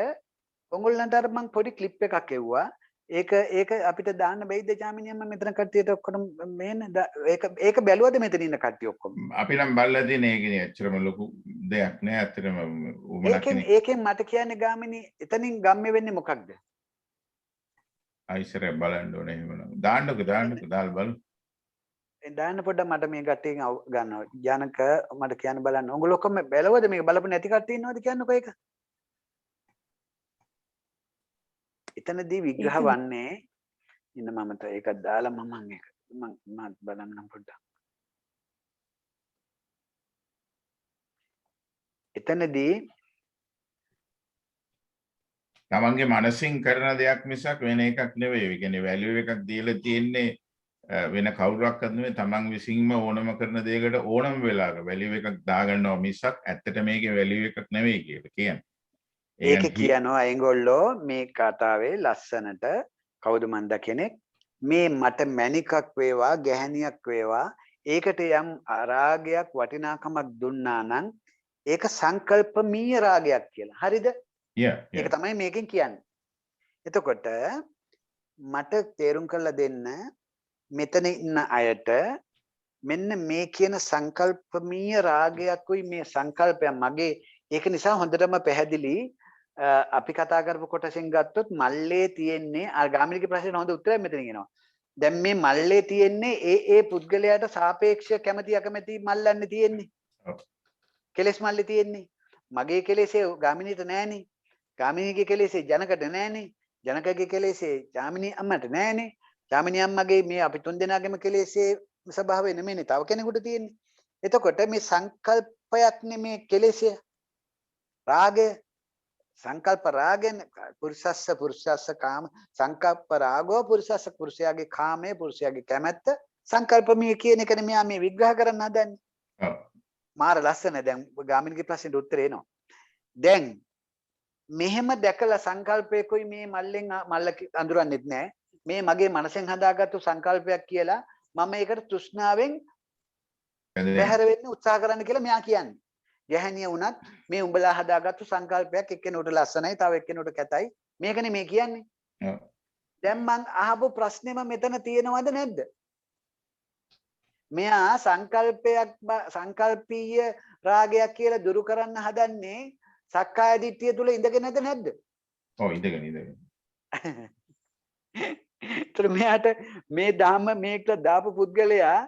අර මං පොඩි ක්ලිප් එකක් එව්වා. ඒක අපිට දාන්න බැයිද ජාමිනියම්ම මෙතන කට්ටියට ඔක්කොම මේන ඒක බැලුවද මෙතන ඉන්න කට්ටිය ඔක්කොම? අපි නම් බලලා තියෙන ඒකනේ ඇත්තටම ලොකු දෙයක් නෑ ඇත්තටම ඒකෙන් මට කියන්නේ ගාමිනී එතනින් ගම්මේ වෙන්නේ මොකක්ද? ආයිසර බලන්න ඕනේ එහෙමනම්. දාන්නකෝ දාලා බලමු. දාන්න පොඩ්ඩක් මට මේ ගැටින් ගන්නවා. ජනක මට කියන්න බලන්න. ඔයගොල්ලෝ ඔක්කොම බැලුවද මේක බලපු නැති කට්ටිය ඉන්නවද කියන්නකෝ ඒක? එතනදී විග්‍රහ වන්නේ ඉන්න මම ඒකක් දාලා මම බලන්නම් පොඩ්ඩක්. එතනදී තමන්ගේ මනසින් කරන දෙයක් මිසක් වෙන එකක් නෙවෙයි. ඒ කියන්නේ වැලියු එකක් දීලා තියෙන්නේ වෙන කවුරුවක්වත් නෙවෙයි තමන් විසින්ම ඕනම කරන දෙයකට ඕනම වෙලාවක වැලියු එකක් දාගන්නවා මිසක් ඇත්තට මේකේ වැලියු එකක් නෙවෙයි කියලා කියන්නේ. ඒක කියනවා ඒගොල්ලෝ මේ කතාවේ ලස්සනට කවුද මන්ද කෙනෙක් මේ මට මැණිකක් වේවා ගැහණියක් වේවා ඒකට යම් රාගයක් වටිනාකමක් දුන්නා නම් ඒක සංකල්පමීය රාගයක් කියලා. හරිද? ඒක තමයි මේකෙන් කියන්නේ. එතකොට මට තේරුම් කරලා දෙන්න මෙතන ඉන්න අයට මෙන්න මේ කියන සංකල්පමීය රාගයක්ුයි මේ සංකල්පය මගේ ඒක නිසා හොඳටම පැහැදිලි අපි කතා කරපු කොටසෙන් ගත්තොත් මල්ලේ තියෙන්නේ අර ගාමිණීගේ ප්‍රශ්නෙට හොඳ උත්තරයක් මෙතන එනවා. දැන් මේ මල්ලේ තියෙන්නේ ඒ පුද්ගලයාට සාපේක්ෂව කැමැති අකමැති මල්ලන්නේ තියෙන්නේ. ඔව්. කෙලෙස් මල්ලේ තියෙන්නේ. මගේ කෙලෙසේ ගාමිණීට නෑනේ. ගාමිණීගේ කෙලෙසේ ජනකට නෑනේ. ජනකගේ කෙලෙසේ ගාමිණී අම්මට නෑනේ. ගාමිණී අම්මගේ මේ අපි තුන් දෙනාගේම කෙලෙසේ ස්වභාවය නෙමෙයිනේ තව කෙනෙකුට තියෙන්නේ. එතකොට මේ සංකල්පයක් නෙමේ කෙලෙසය. රාගය සංකල්ප රාගෙන් පුරුෂස්ස කාම සංකල්ප රාගෝ පුරුෂස්ස පුරුෂයාගේ කාමයේ පුරුෂයාගේ කැමැත්ත සංකල්පමය කියන එකනේ මෙයා මේ විග්‍රහ කරන්න හදන්නේ. ඔව්. මාර ලස්සන දැන් ගාමිණීගේ ප්‍රශ්නෙට උත්තර එනවා. දැන් මෙහෙම දැකලා සංකල්පයකුයි මේ මල්ලෙන් මල්ල අඳුරන්නෙත් නෑ. මේ මගේ මනසෙන් හදාගත්තු සංකල්පයක් කියලා මම ඒකට තෘෂ්ණාවෙන් බැහැර වෙන්න උත්සාහ කරන්න කියලා මෙයා කියන්නේ. ගැහණිය වුණත් මේ උඹලා හදාගත්තු සංකල්පයක් එක්කෙනෙකුට ලස්සනයි තව එක්කෙනෙකුට කැතයි මේකනේ මේ කියන්නේ. ඔව්. දැන් මං අහපු ප්‍රශ්නේම මෙතන තියෙනවද නැද්ද? මෙයා සංකල්පීය රාගයක් කියලා දුරු කරන්න හදන්නේ සක්කාය දිට්ඨිය තුල ඉඳගෙනද නැද්ද? ඔව් ඉඳගෙන. ඒතර මෙයාට මේ ධම්ම මේකට දාපු පුද්ගලයා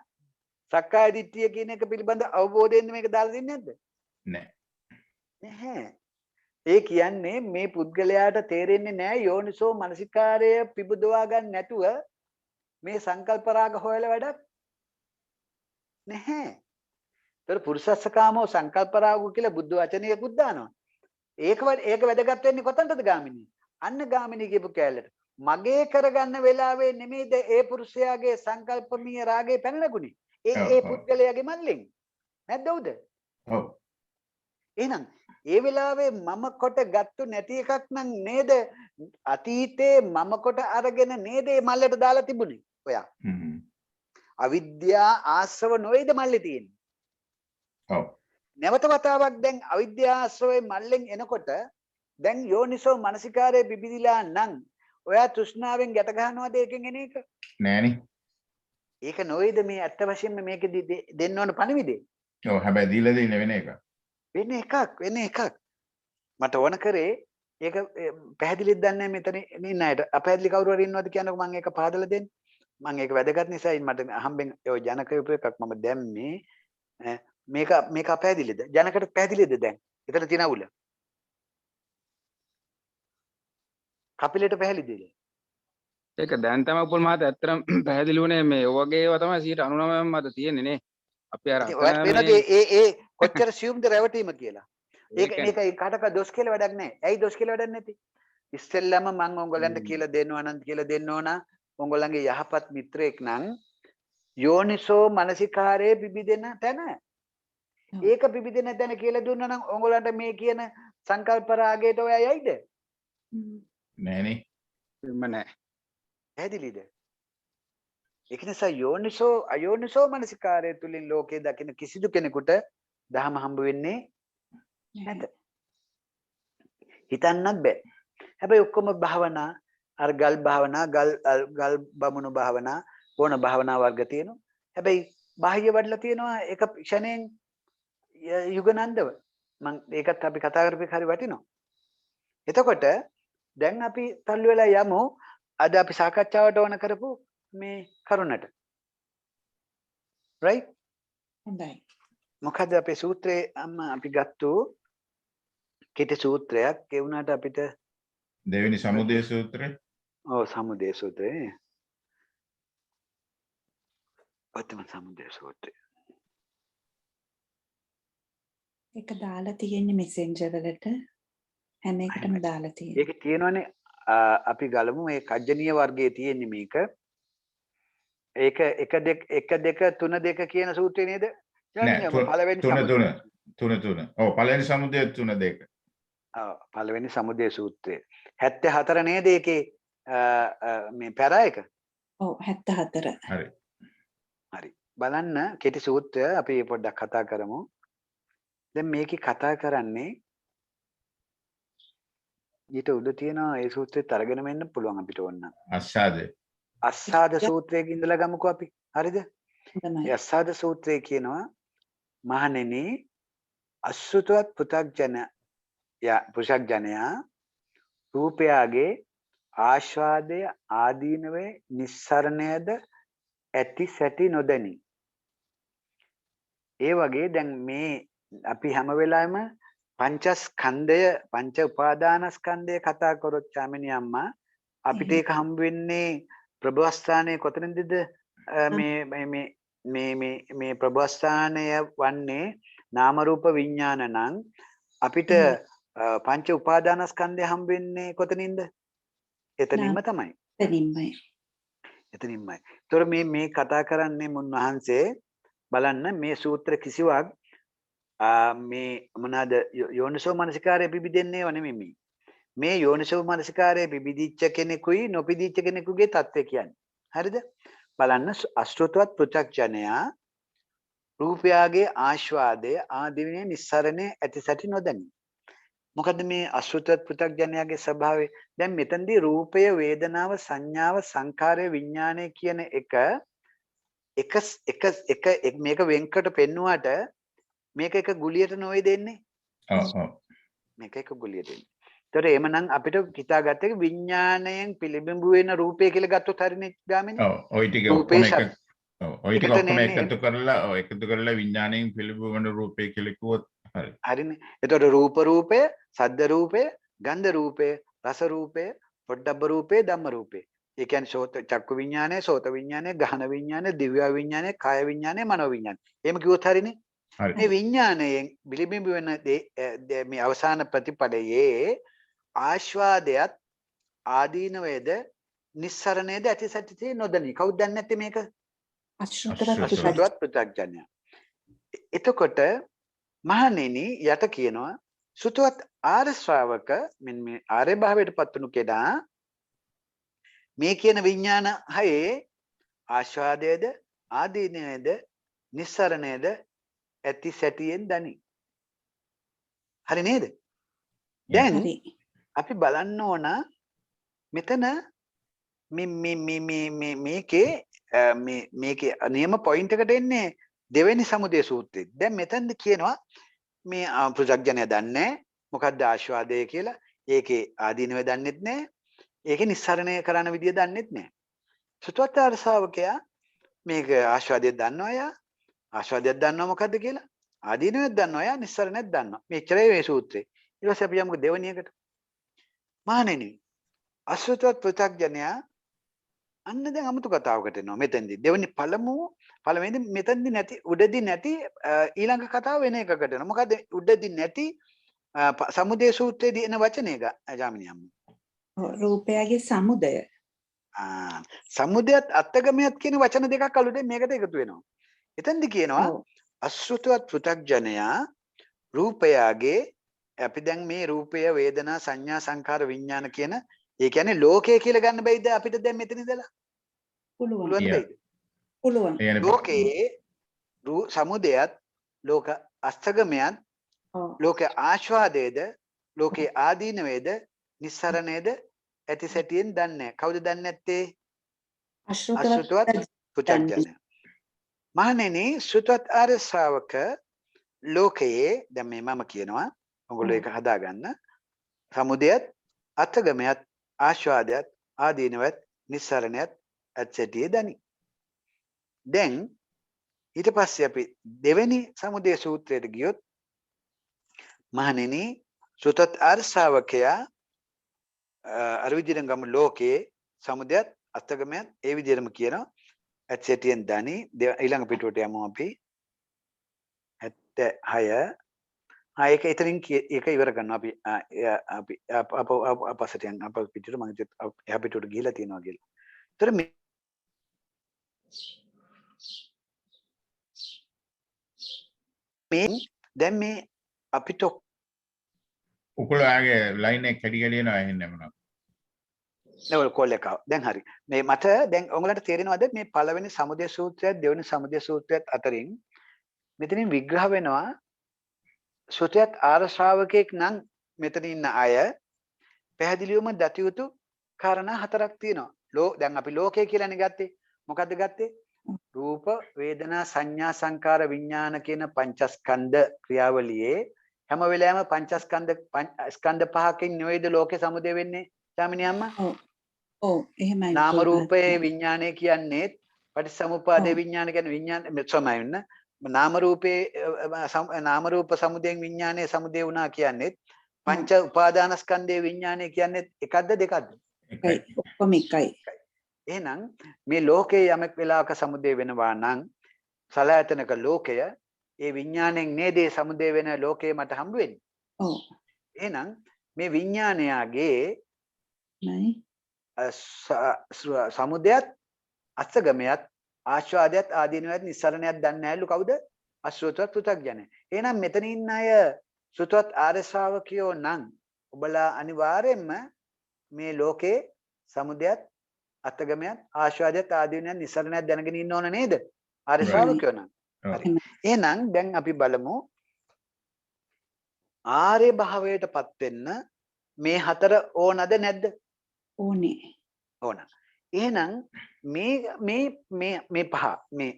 සක්කාය දිට්ඨිය කියන එක පිළිබඳ අවබෝධයෙන් මේක දාලා දෙන්නේ නැද්ද? නෑ. නැහැ. ඒ කියන්නේ මේ පුද්ගලයාට තේරෙන්නේ නැහැ යෝනිසෝ මනසිකාරය පිබුදවා ගන්න නැතුව මේ සංකල්ප රාග හොයලා වැඩක් නැහැ. ඒතර පුරුෂස්සකාමෝ සංකල්ප රාගෝ කියලා බුද්ධ වචනයකුත් දානවා. ඒක වැදගත් වෙන්නේ කොතනටද ගාමිණී? අන්න ගාමිණී කියපු කැලලට. මගේ කරගන්න වෙලාවේ නෙමෙයිද ඒ පුරුෂයාගේ සංකල්පමීය රාගේ පැනලගුණේ. ඒ පුද්ගලයාගේ මල්ලෙන්. නැද්ද උද? ඔව්. එහෙනම් ඒ වෙලාවේ මම කොට ගත්තු නැති එකක් නම් නේද අතීතේ මම කොට අරගෙන නේද මේ මල්ලට දාලා තිබුණේ ඔයා. අවිද්‍යා ආශ්‍රව නොවේද මල්ලේ තියෙන්නේ. ඔව්. නැවත වතාවක් දැන් අවිද්‍යා ආශ්‍රවයේ මල්ලෙන් එනකොට දැන් යෝනිසෝ මනසිකාරයේ බිබිදිලා නම් ඔයා තෘෂ්ණාවෙන් ගැට ගන්නවද ඒකෙන් එන එක? නෑනේ. ඒක නොවේද මේ අත්ත වශයෙන්ම මේකෙදි දෙන්න ඕන පණිවිඩේ. ඔව් හැබැයි දීලා දෙන්නේ වෙන එකක්. වෙන එකක් මට ඕන කරේ ඒක පැහැදිලිද දන්නේ මෙතන ඉන්න අයට අපැහැදිලි කවුරු හරි ඉන්නවද කියනකො මම ඒක පහදලා දෙන්න මම ඒක වැදගත් නිසායි මට හම්බෙන් ඔය ජනක උපයකක් මම දැම්මේ මේක අපැහැදිලිද ජනකට පැහැදිලිද දැන් එතන තියෙන අවුල කපිලට පැහැදිලිද ඒක දැන් තමයි උපුල් මහත්තයා ඇත්තටම පැහැදිලි වුණේ මේ ඔයගේ ඒවා තමයි 99%ම මත තියෙන්නේ නේ අපි අර වෙනද ඒ කොච්චර සියුම්ද රැවටීම කියලා ඒක කාටක දොස් කියලා වැඩක් නැහැ ඇයි දොස් කියලා වැඩක් නැති ඉස්සෙල්ලාම මම ඔයගොල්ලන්ට කියලා දෙන්න ඕන ඔයගොල්ලන්ගේ යහපත් මිත්‍රයෙක් නම් යෝනිසෝ මනසිකාරයේ පිබිදෙන තැන ඒක පිබිදෙන තැන කියලා දුන්නා නම් ඔයගොල්ලන්ට මේ කියන සංකල්ප රාගයට ඔය යයිද නෑනේ එන්න නෑ පැහැදිලිද ඒක නිසා යෝනිසෝ අයෝනිසෝ මනසිකාරය තුලින් ලෝකේ දකින කිසිදු කෙනෙකුට දහම හම්බ වෙන්නේ නැත. හිතන්නත් බෑ. හැබැයි ඔක්කොම භාවනා අර ගල් භාවනා ගල් බමුණු භාවනා ඕන භාවනා වර්ග තියෙනවා. හැබැයි බාහ්‍ය වඩලා තියෙනවා එක ක්ෂණයෙන් යුගනන්දව. මම ඒකත් අපි කතා කරපු එක හරි වටිනවා. එතකොට දැන් අපි තල්ලු වෙලා යමු අද අපි සාකච්ඡාවට ඕන කරපු මේ කරුණට right හොඳයි මොකද අපේ සූත්‍රයේ අපි ගත්තු කෙටි සූත්‍රයක් ඒ වුණාට අපිට දෙවෙනි සමුදය සූත්‍රය ඔව් සමුදය සූත්‍රය පඨම සමුදය සූත්‍රය ඒක දාලා තියෙන්නේ මෙසෙන්ජර් වලට හැම එකටම දාලා තියෙන්නේ ඒක තියෙනවනේ අපි ගලමු මේ කජ්ජනීය වර්ගයේ තියෙන්නේ මේක ඒක 1 2 3 2 කියන සූත්‍රය නේද? පළවෙනි 3 ඔව් පළවෙනි සමුදය 3 2. ඔව් පළවෙනි සමුදය සූත්‍රය. 74 නේද ඒකේ මේ පැර එක? ඔව් 74. හරි. බලන්න කෙටි සූත්‍රය අපි පොඩ්ඩක් කතා කරමු. දැන් මේකේ කතා කරන්නේ ඊට උඩ තියෙනවා ඒ සූත්‍රෙත් අරගෙන මෙන්න පුළුවන් අපිට ඕන. අස්සාද සූත්‍රයේ ඉඳලා ගමුකෝ අපි. හරිද? ඒ අස්සාද සූත්‍රයේ කියනවා මහණෙනි අසුතවත් පු탁ජනයා රූපයාගේ ආස්වාදය ආදීනවේ නිස්සරණයද ඇති සැටි නොදැනි. ඒ වගේ දැන් මේ අපි හැම වෙලාවෙම පංචස්කන්ධය පංච උපාදානස්කන්ධය කතා කරොත් චාමිනී අම්මා අපිට ඒක හම් වෙන්නේ ප්‍රභවස්ථානයේ කොතනදද මේ ප්‍රභවස්ථානය වන්නේ නාම රූප විඥාන නම් අපිට පංච උපාදානස්කන්ධය හම් වෙන්නේ කොතනින්ද? එතනින්ම තමයි. එතනින්මයි. ඒතර මේ කතා කරන්නේ මුන්වහන්සේ බලන්න මේ සූත්‍ර කිසිවක් මේ මොනවාද යෝනිසෝ මනසිකාරය පිබිදෙන්නේව නෙමෙයි. මේ යෝනිසෝ මනසිකාරය පිබිදිච්ච කෙනෙකුයි නොපිදිච්ච කෙනෙකුගේ தත්ත්වය කියන්නේ. හරිද? බලන්න අසෘතවත් පෘථග්ජනයා රූපයාගේ ආස්වාදය ආදීනේ නිස්සරණේ ඇතිසැටි නොදැනි. මොකද මේ අසෘතවත් පෘථග්ජනයාගේ ස්වභාවය දැන් මෙතනදී රූපය වේදනාව සංඥාව සංඛාරය විඥානය කියන එක මේක වෙන්කට පෙන්නුවාට මේක එක ගුලියට නොවේ දෙන්නේ. මේක එක ගුලියට දෙන්නේ. ඒතර එමනම් අපිට හිතාගත්ත එක විඥාණයෙන් පිළිබිඹු වෙන රූපය කියලා ගත්තොත් හරිනේ ගාමිනේ. ඔව් ඔය ටික ඔක්කොම එකතු කරලා විඥාණයෙන් පිළිබිඹු වෙන රූපය කියලා කිව්වොත් හරි. හරිනේ. ඒතර රූපය, සද්ද රූපය, ගන්ධ රූපය, රස රූපය, පොට්ටබ්බ රූපය, ධම්ම රූපය. ඒ කියන්නේ සෝත චක්කු විඥානය, සෝත විඥානය, ගහන විඥානය, දිව්‍ය විඥානය, කාය විඥානය, මනෝ විඥානය. එහෙම කිව්වොත් හරිනේ. මේ විඥානයෙන් පිළිබිඹු වෙන මේ අවසාන ප්‍රතිපලයේ ආස්වාදයට ආදීනවේද නිස්සරණයේද ඇතිසැටි නොදැනි. කවුද දන්නේ නැත්තේ මේක? අසෘතවත් පෘථග්ජනයා. එතකොට මහණෙනි යට කියනවා සුතවත් ආර්ය ශ්‍රාවක මෙන්න මේ ආර්ය භාවයට පත් වුණු කෙනා මේ කියන විඥාන හයේ ආස්වාදයේද ආදීනවේද නිස්සරණයේද ඇති සැටියෙන් දනි. හරි නේද? දැන් අපි බලන්න ඕන මෙතන මේකේ නියම පොයින්ට් එකට එන්නේ දෙවෙනි සමුදය සූත්‍රයේ. දැන් මෙතනද කියනවා මේ පෘථග්ජනය දන්නේ මොකද්ද ආස්වාදය කියලා. ඒකේ ආදීනව දන්නෙත් නැහැ. ඒකේ නිස්සරණය කරන විදිය දන්නෙත් නැහැ. සුතවත්තර ශ්‍රාවකයා මේක ආස්වාදයක් දන්නවා යා. ආස්වාදයක් දන්නවා මොකද්ද කියලා. ආදීනවෙත් දන්නවා යා. නිස්සරණයක් දන්නවා. මෙච්චරයි මේ සූත්‍රේ. ඊට පස්සේ අපි යමුකෝ දෙවෙනි එකට. මහණෙනි අසුතවත් පෘථග්ජනයා අන්න දැන් අමුතු කතාවකට එනවා මෙතෙන්දී. දෙවෙනි පළවෙනි මෙතෙන්දී නැති උඩදී නැති ඊළඟ කතාව වෙන එකකට එනවා. මොකද උඩදී නැති සමුදය සූත්‍රයේදී එන වචනේ ජාමිනී අම්මා. රූපයගේ සමුදය. සමුදයත් අත්ගමයත් කියන වචන දෙකක් අලුතෙන් මේකට එකතු වෙනවා. එතෙන්දී කියනවා අසෘතවත් පෘථග්ජනයා රූපයගේ අපි දැන් මේ රූපය වේදනා සංඥා සංඛාර විඥාන කියන ඒ කියන්නේ ලෝකය කියලා ගන්න බැයිද අපිට දැන් මෙතන ඉඳලා? පුළුවන්. ලෝකයේ සමුදයත් ලෝක අස්තගමයත් ලෝක ආස්වාදයේද ලෝකේ ආදීනවේද නිස්සරණයේද ඇති සැටියෙන් දන්නේ. කවුද දන්නේ නැත්තේ? අසෘතවත් පෘථග්ජනයා. මහණෙනි සෘතවත් ආර්ය ශ්‍රාවක ලෝකයේ දැන් මේ මම කියනවා ඔයගොල්ලෝ ඒක හදාගන්න. සමුදයත් අත්ගමයත් ආස්වාදයත් ආදීනවත් නිස්සරණයත් ඇත්සැටියේ දනි. දැන් ඊට පස්සේ අපි දෙවෙනි සමුදය සූත්‍රයට ගියොත් මහණෙනි සුතත් ආර්ය ශ්‍රාවකයා අර විදිහෙන් ගමු ලෝකයේ සමුදයත් අත්ගමයත් ඒ විදිහටම කියනවා ඇත්සැටියෙන් දනි. ඊළඟ පිටුවට යමු අපි 76 ඒක එතනින් ඒක ඉවර කරනවා අපි අපසට යන අප පිටුට මම එහා පිටුට ගිහිලා තියෙනවා කියලා. ඒතර මේ දැන් මේ අපිට උකුලාගේ ලයින් එක කැඩි කැඩි යනවා ඇහෙන්නේ මොනවා. නේද කෝල් එක. දැන් හරි. මේ මට දැන් ඔයගලන්ට තේරෙනවද මේ පළවෙනි සමුදය සූත්‍රයත් දෙවෙනි සමුදය සූත්‍රයත් අතරින් මෙතනින් විග්‍රහ වෙනවා සුතයත් ආර්ය ශ්‍රාවකෙක් නම් මෙතන ඉන්න අය පැහැදිලිවම දතියුතු කාරණා හතරක් තියෙනවා. දැන් අපි ලෝකය කියලානේ ගත්තේ. මොකද්ද ගත්තේ? රූප, වේදනා, සංඥා, සංකාර, විඥාන කියන පංචස්කන්ධ ක්‍රියාවලියේ හැම වෙලාවෙම ස්කන්ධ පහකින් නෙවෙයිද ලෝකේ සමුදය වෙන්නේ? ශාමිනී අම්මා. ඔව් එහෙමයි. නාම පොල් රූපයේ මහත්මයා. විඥානය කියන්නේ පටිච්චසමුප්පාදේ ඔව්. විඥාන කියන්නේ විඥාන සමයි වෙන්න. නාම රූපේ නාම රූප සමුදයෙන් විඥානයේ සමුදේ වුණා කියන්නේ පංච උපාදානස්කන්ධයේ විඥානය කියන්නේ එකක්ද දෙකක්ද? එකයි. ඔක්කොම එකයි. එහෙනම් මේ ලෝකයේ යමක් වෙලාවක සමුදේ වෙනවා නම් සලආයතනක ලෝකය ඒ විඥාණයෙන් නේද ඒ සමුදේ වෙන ලෝකේ මට හම්බ වෙන්නේ. ඔව්. එහෙනම් මේ විඥානයාගේ නයි. සමුදයත් අස්තගමයත් ආස්වාදයත් ආදීනවත් නිස්සරණයක් දන්නේ නැල්ලු කවුද? අසුතවත් පෘථග්ජනය. එහෙනම් මෙතන ඉන්න අය සුතවත් ආර්ය ශ්‍රාවකයෝ නම් ඔබලා අනිවාර්යයෙන්ම මේ ලෝකේ සමුදයත් අස්තගමයත් ආස්වාදයත් ආදීනවත් නිස්සරණයක් දැනගෙන ඉන්න ඕන නේද? ආර්ය ශ්‍රාවකයෝ නම්. හරි. එහෙනම් දැන් අපි බලමු ආර්ය භාවයටපත් වෙන්න මේ හතර ඕනද නැද්ද? ඕනේ. ඕන. එහෙනම් මේ පහ මේ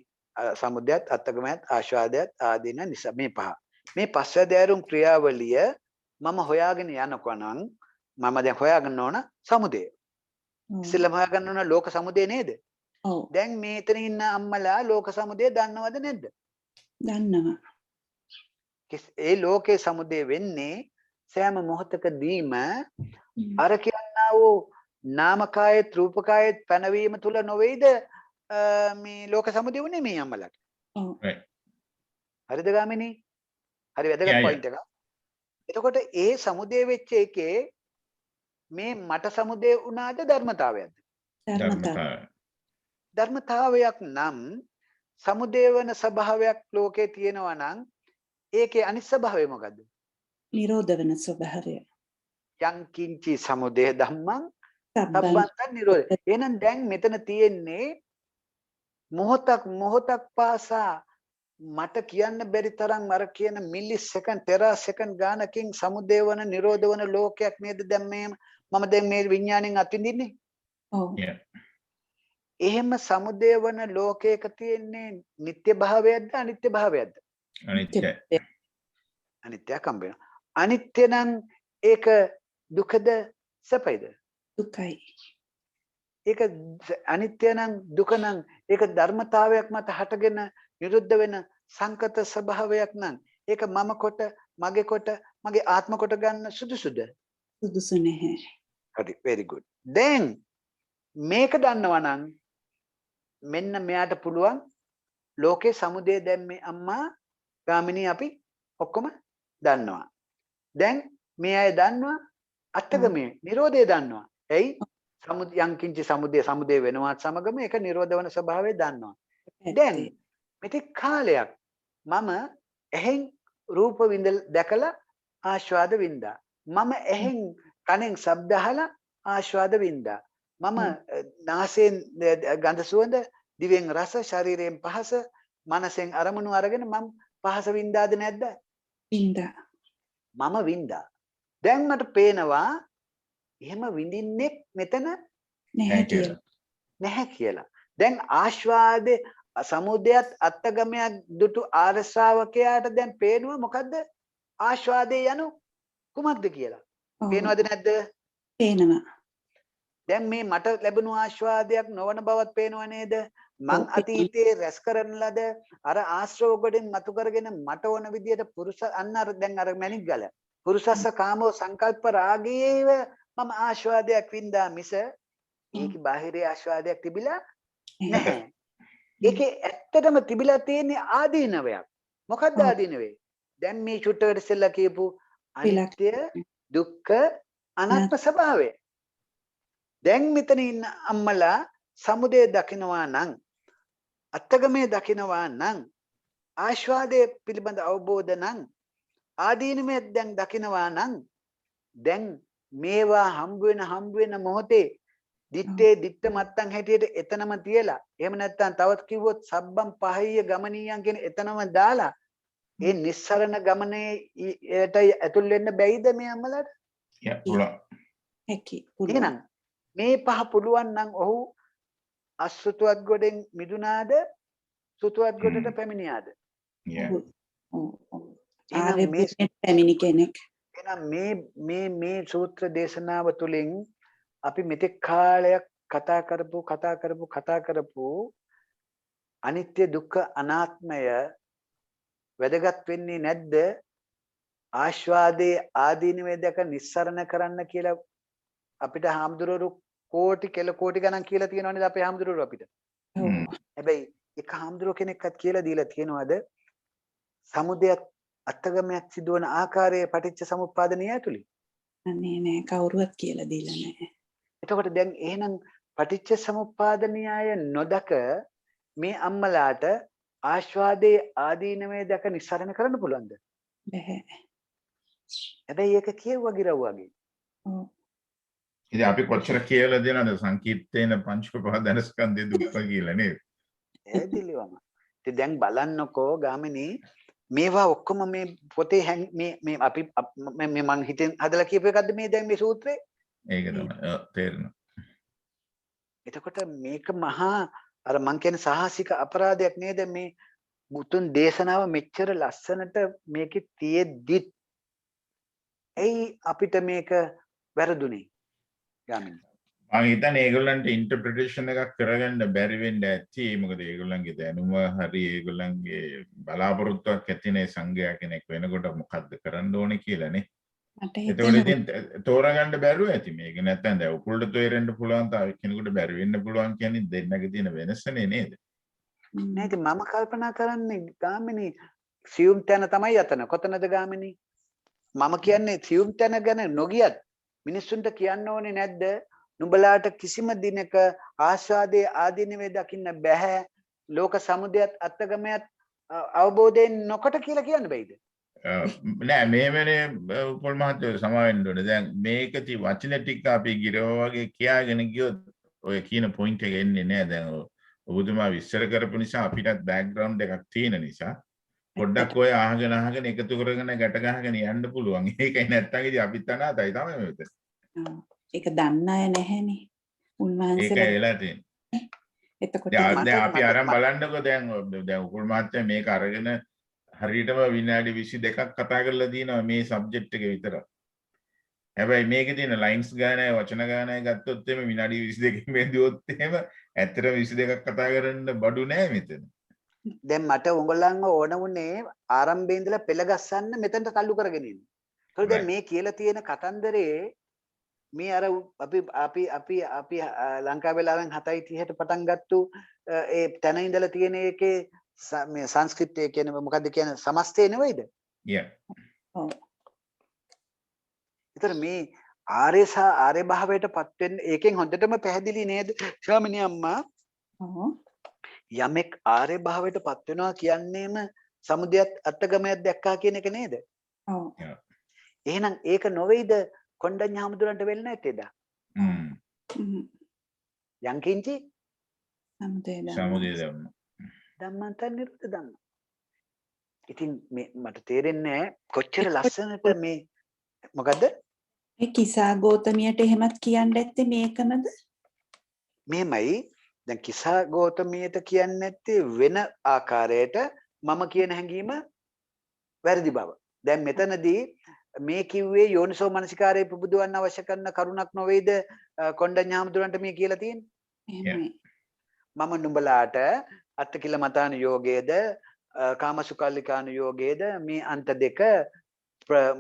සමුදයත් අත්ගමයත් ආස්වාදයත් ආදීන නිසා මේ පහ මේ පස්වැදෑරුම් ක්‍රියාවලිය මම හොයාගෙන යනකොට නම් මම දැන් හොයාගන්න ඕන සමුදය. ඉස්සෙල්ලාම හොයාගන්න ඕන ලෝක සමුදය නේද? ඔව්. දැන් මේතන ඉන්න අම්මලා ලෝක සමුදය දන්නවද නැද්ද? දන්නවා. ඒ ලෝකේ සමුදය වෙන්නේ සෑම මොහොතකදීම අර කියනා වූ නාමකායත් රූපකායත් පැනවීම තුල නොවේද මේ ලෝක සමුදය උනේ මේ අම්මලට. ඔව්. හරිද ගාමිනී? හරි වැදගත් පොයින්ට් එක. එතකොට ඒ සමුදය වෙච්ච එකේ මේ මට සමුදය වුණාද ධර්මතාවයක්ද? ධර්මතාවයක් නම් සමුදය වෙන ස්වභාවයක් ලෝකේ තියෙනවා නම් ඒකේ අනිත් ස්වභාවය මොකද්ද? නිරෝධ වෙන ස්වභාවය. යං කිංචි සමුදය ධම්මං සබ්බන්තං නිරෝධ. එහෙනම් දැන් මෙතන තියෙන්නේ මොහොතක් පාසා මට කියන්න බැරි තරම් අර කියන මිලි සෙකන්ඩ් ටෙරා සෙකන්ඩ් ගානකින් සමුදය වන නිරෝධ වන ලෝකයක් නේද දැන් මම දැන් මේ විඥාණයෙන් අත්විඳින්නේ. ඔව්. එහෙම සමුදය වන ලෝකයක තියෙන්නේ නිට්ටය භාවයක්ද අනිත්‍ය භාවයක්ද? අනිත්‍යයි. අනිත්‍යයක් හම්බ වෙනවා. අනිත්‍ය නම් ඒක දුකද සැපයිද? දුකයි. ඒක අනිත්‍ය නම් දුක නම් ඒක ධර්මතාවයක් මත හටගෙන නිරුද්ධ වෙන සංකත ස්වභාවයක් නම් ඒක මම කොට මගේ ආත්ම කොට ගන්න සුදුසුද? සුදුසු නැහැ. හරි very good. දැන් මේක දන්නවා නම් මෙන්න මෙයාට පුළුවන් ලෝකේ සමුදය දැන් මේ අම්මා ගාමිනී අපි ඔක්කොම දන්නවා. දැන් මේ අය දන්නවා අට්ඨගමයේ නිරෝධය දන්නවා. එයි යං කිංචි සමුදය වෙනවත් සමගම ඒක නිරෝධ වන ස්වභාවය දන්නවා. දැන් මෙතෙක් කාලයක් මම එහෙන් රූප දැකලා ආස්වාද වින්දා. මම එහෙන් කනෙන් ශබ්ද අහලා ආස්වාද වින්දා. මම නාසයෙන් ගඳ සුවඳ, දිවෙන් රස, ශරීරයෙන් පහස, මනසෙන් අරමුණු අරගෙන මම පහස වින්දාද නැද්ද? වින්දා. මම වින්දා. දැන් මට පේනවා එහෙම විඳින්නේ මෙතන නැහැ කියලා. දැන් ආස්වාදේ සමුදයත් අත්ගමයක් දුටු ආර්ය ශ්‍රාවකයාට දැන් පේනවා මොකද්ද? ආස්වාදේ යනු කුමක්ද කියලා. පේනවද නැද්ද? පේනවා. දැන් මේ මට ලැබුණු ආස්වාදයක් නොවන බවත් පේනව නේද? මං අතීතයේ රැස් කරන ලද අර ආශ්‍රව ගොඩෙන් මතු කරගෙන මට ඕන විදියට පුරුෂ අන්න අර දැන් අර මැණික් ගල පුරුෂස්ස කාමෝ සංකල්ප රාගයේව මම ආස්වාදයක් වින්දා මිස ඒකේ බාහිර ආස්වාදයක් තිබිලා නැහැ. ඒකේ ඇත්තටම තිබිලා තියෙන්නේ ආදීනවයක්. මොකක්ද ආදීනවේ? දැන් මේ චුට්ටකට ඉස්සෙල්ලා කියපු අනිත්‍ය දුක්ඛ අනාත්ම ස්වභාවය. දැන් මෙතන ඉන්න අම්මලා සමුදය දකිනවා නම් අත්ගමේ දකිනවා නම් ආස්වාදයේ පිළිබඳ අවබෝධ නම් ආදීනමේ දැන් දකිනවා නම් දැන් මේවා හම්බ වෙන මොහොතේ දිත්තේ දිත්ත මත්තන් හැටියට එතනම තියලා එහෙම නැත්නම් තවත් කිව්වොත් සබ්බම් පහయ్య ගමනීයන් කියන එතනම දාලා ඒ නිස්සරණ ගමනේට ඇතුල් වෙන්න බැයිද මේ අම්මලාට? එහෙනම් මේ පහ පුළුවන් නම් ඔහු අසුතුවත් ගොඩෙන් මිදුනාද සුතුවත් ගොඩට පැමිණියාද? පැමිණි කෙනෙක්. එහෙනම් මේ සූත්‍ර දේශනාව තුළින් අපි මෙතෙක් කාලයක් කතා කරපු අනිත්‍ය දුක්ඛ අනාත්මය වැදගත් වෙන්නේ නැද්ද? ආස්වාදේ ආදීනවේ දැක නිස්සරණ කරන්න කියලා අපිට හාමුදුරුවෝ කෝටි කෙල කෝටි ගණන් කියලා තියෙනවනේ අපේ හාමුදුරුවෝ අපිට. හැබැයි එක හාමුදුරුවෝ කෙනෙක්වත් කියලා දීලා තියෙනවද සමුදයක් අත්ගමයක් සිදුවන ආකාරයේ පටිච්ච සමුප්පාද න්‍යාය තුලින්? අනේ නෑ කවුරුවත් කියලා දීලා නෑ. එතකොට දැන් එහෙනම් පටිච්ච සමුප්පාද න්‍යාය නොදක මේ අම්මලාට ආස්වාදයේ ආදීනවේ දැක නිස්සරණ කරන්න පුළුවන්ද? බැහැ. හැබැයි ඒක කියුවා ගිරව්වාගේ. ඔව්. ඉතින් අපි කොච්චර කියලා දෙනවද සංකීර්තේන පංච උපාදානස්කන්ධය දුක්ඛ කියලා නේද? ඇදිලිවම. ඉතින් දැන් බලන්නකෝ ගාමිනී මේවා ඔක්කොම මේ පොතේ මේ අපි මේ මං හිතෙන් හදලා කියපු එකක්ද මේ දැන් මේ සූත්‍රේ? ඒක තමයි තේරෙනවා. එතකොට මේක මහා අර මං කියන්නේ සාහසික අපරාධයක් නේද මේ බුදුන් දේශනාව මෙච්චර ලස්සනට මේකේ තියෙද්දිත් ඇයි අපිට මේක වැරදුනේ ගාමිනී? මම හිතන්නේ ඒගොල්ලන්ට ඉන්ටර්ප්‍රිටේෂන් එකක් කරගන්න බැරි වෙන්න ඇති. මොකද ඒගොල්ලන්ගේ දැනුම හරි ඒගොල්ලන්ගේ බලාපොරොත්තුවක් ඇතිනේ සංඝයා කෙනෙක් වෙනකොට මොකද්ද කරන්න ඕනේ කියලානේ. එතකොට ඉතින් තෝරගන්න බැරුව ඇති මේක. නැත්නම් දැන් උකුලට තේරෙන්න පුළුවන් තාම කෙනෙකුට බැරි වෙන්න පුළුවන් කියන්නේ දෙන්නගේ තියෙන වෙනසනේ නේද? නෑ ඉතින් මම කල්පනා කරන්නේ ගාමිනී සියුම් තැන තමයි යතන. කොතනද ගාමිනී? මම කියන්නේ සියුම් තැන ගැන නොගියත් මිනිස්සුන්ට කියන්න ඕනේ නැද්ද? නුඹලාට කිසිම දිනක ආස්වාදයේ ආදීනවේ දකින්න බෑ. ලෝක සමුදයත් අත්ගමයත් අවබෝධයෙන් නොකොට කියලා කියන්න බෑද? නෑ මේ වෙනේ උපුල් මහත්තයෝ සමාවෙන්න ඕනේ. දැන් මේක වචන ටික අපි ගිරව වගේ කියාගෙන ගියොත් ඔය කියන පොයින්ට් එක එන්නේ නෑ. දැන් ඔබතුමා විස්තර කරපු නිසා අපිටත් බෑග්ග්‍රවුන්ඩ් එකක් තියෙන නිසා පොඩ්ඩක් ඔය අහගෙන එකතු කරගෙන ගැට ගහගෙන යන්න පුළුවන්. ඒකයි නැත්තම් ඉතින් අපිත් අනාතයි තමයි මෙතන. ඒක දන්න අය නැහැනේ. උන්වහන්සේලා ඒකයි වෙලා තියෙන්නේ. එතකොට දැන් අපි අරන් බලන්නකෝ දැන් උකුල් මහත්තයා මේක අරගෙන හරියටම විනාඩි 22ක් කතා කරලා තියෙනවා මේ සබ්ජෙක්ට් එක විතර. හැබැයි මේකේ තියෙන ලයින්ස් ගානයි වචන ගානයි ගත්තොත් එimhe විනාඩි 22කින් බෙදුවොත් එහෙම ඇත්තටම 22ක් කතා කරන්න බඩු නෑ මෙතන. දැන් මට උඹලන්ව ඕන වුණේ ආරම්භයේ ඉඳලා පෙළ ගස්සන්න මෙතනට තල්ලු කරගෙන ඉන්න. ඒකෝ දැන් මේ කියලා තියෙන කතන්දරේ මේ අර අපි ලංකාවේ වෙලාවෙන් 7:30ට පටන් ගත්තු ඒ තැන ඉඳලා තියෙන එකේ මේ සංස්කෘතිය කියන්නේ මොකද්ද කියන්නේ සමස්තය නෙවෙයිද? Yeah. ඔව්. ඒතර මේ ආර්ය භාවයටපත් වෙන්න ඒකෙන් හොඳටම පැහැදිලි නේද ස්වාමිනී අම්මා? ඔව්. යමෙක් ආර්ය භාවයටපත් වෙනවා කියන්නේම සමුදයත් අත්ගමයක් දැක්කා කියන එක නේද? ඔව්. එහෙනම් ඒක නොවේද කොණ්ඩඤ්ඤ හාමුදුරන්ට වෙන්නේ නැත්තේද? යංකින්චි සමුදය ධම්ම. ධම්මන්ත නිරුද්ධ ධම්ම. ඉතින් මේ මට තේරෙන්නේ කොච්චර ලස්සනට මේ මොකද්ද? මේ කිසා ගෝතමියට එහෙමත් කියන්න ඇත්තේ මේකමද? මෙහෙමයි දැන් කිසා ගෝතමියට කියන්නේ නැත්තේ වෙන ආකාරයට මම කියන හැඟීම වැරදි බව. දැන් මෙතනදී මේ කිව්වේ යෝනිසෝ මනසිකාරයේ පුබුදවන්න අවශ්‍ය කරන කරුණක් නොවේද කොණ්ඩඤ්ඤ හාමුදුරන්ට මේ කියලා තියෙන්නේ? එහෙමයි. මම නුඹලාට අත්තිකිල මතාන යෝගයේද කාමසුකල්ලිකාන යෝගයේද මේ අන්ත දෙක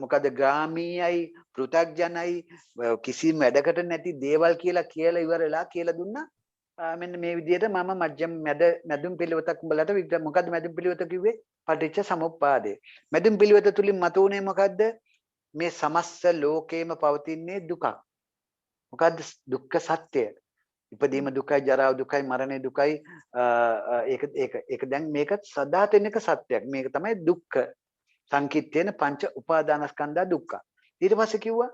මොකද ගාමීයයි පෘථග්ජනයි කිසිම වැඩකට නැති දේවල් කියලා ඉවරලා කියලා දුන්නා. මෙන්න මේ විදිහට මම මධ්‍යම මැදුම් පිළිවෙතක් උඹලට විග්‍රහ. මොකද්ද මැදුම් පිළිවෙත කිව්වේ? පටිච්ච සමුප්පාදය. මැදුම් පිළිවෙත තුලින් මතුවුනේ මොකද්ද? මේ සමස්ත ලෝකේම පවතින්නේ දුකක්. මොකද්ද දුක්ඛ සත්‍යය? ඉපදීම දුකයි, ජරාව දුකයි, මරණය දුකයි. ඒක දැන් මේක සදාතනික සත්‍යයක්. මේක තමයි දුක්ඛ සංකිට්ඨේන පංච උපාදානස්කන්ධා දුක්ඛ. ඊට පස්සේ කිව්වා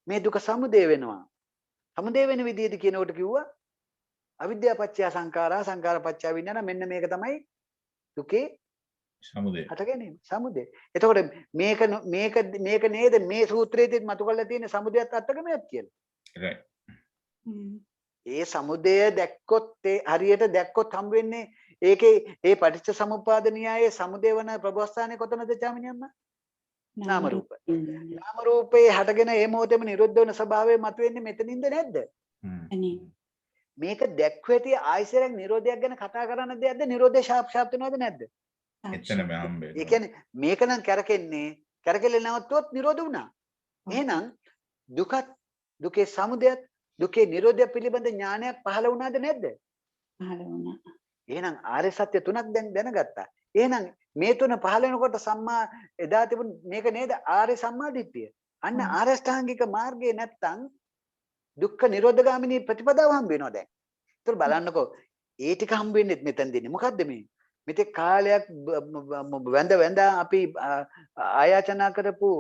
මේ දුක සමුදය වෙනවා. සමුදය වෙන විදිහට කියනකොට කිව්වා අවිද්‍යාව පත්‍ය සංඛාරා සංඛාර පත්‍ය විඥාන. මෙන්න මේක තමයි දුකේ සමුදය. හට ගැනීම. සමුදය. එතකොට මේක නේද මේ සූත්‍රයේදී මතු කරලා තියෙන සමුදයත් අත්ගමයක් කියලා. right. ඒ සමුදය දැක්කොත් ඒ හරියට දැක්කොත් හම් වෙන්නේ ඒකේ ඒ පටිච්ච සමුප්පාද න්‍යායේ සමුදය වන ප්‍රබෝස්ථානේ කොතනද චාමිනී අම්මා? නාම රූප. නාම රූපේ හටගෙන ඒ මොහොතේම නිරුද්ධ වෙන ස්වභාවය මතුවෙන්නේ මෙතනින්ද නැද්ද? මේක දැක්වෙටි ආයසරයක් නිරෝධයක් ගැන කතා කරන දෙයක්ද නිරෝධය සාක්ෂාත් වෙනවද නැද්ද? එතනම ඒ හම්බෙනවා. කියන්නේ මේක නම් කරකෙන්නේ කරකෙල්ල නවත්වුවොත් නිරෝධ වුණා. එහෙනම් දුකත් දුකේ සමුදයත් දුකේ නිරෝධය පිළිබඳ ඥානයක් පහළ වුණාද නැද්ද? පහළ වුණා. එහෙනම් ආර්ය සත්‍ය තුනක් දැන් දැනගත්තා. එහෙනම් මේ තුන පහළ වෙනකොට සම්මා එදා තිබුණ මේක නේද ආර්ය සම්මා දිට්ඨිය. අන්න ආර්ය ශ්‍රාංගික මාර්ගයේ නැත්තම් දුක්ඛ නිරෝධගාමිනී ප්‍රතිපදාව හම්බ වෙනවා දැන්. ඒතර බලන්නකෝ ඒ ටික හම්බ වෙන්නේ මෙතන දෙන්නේ. මොකද්ද මේ? මෙතේ කාලයක් වැඳ අපි ආයාචනා කරපු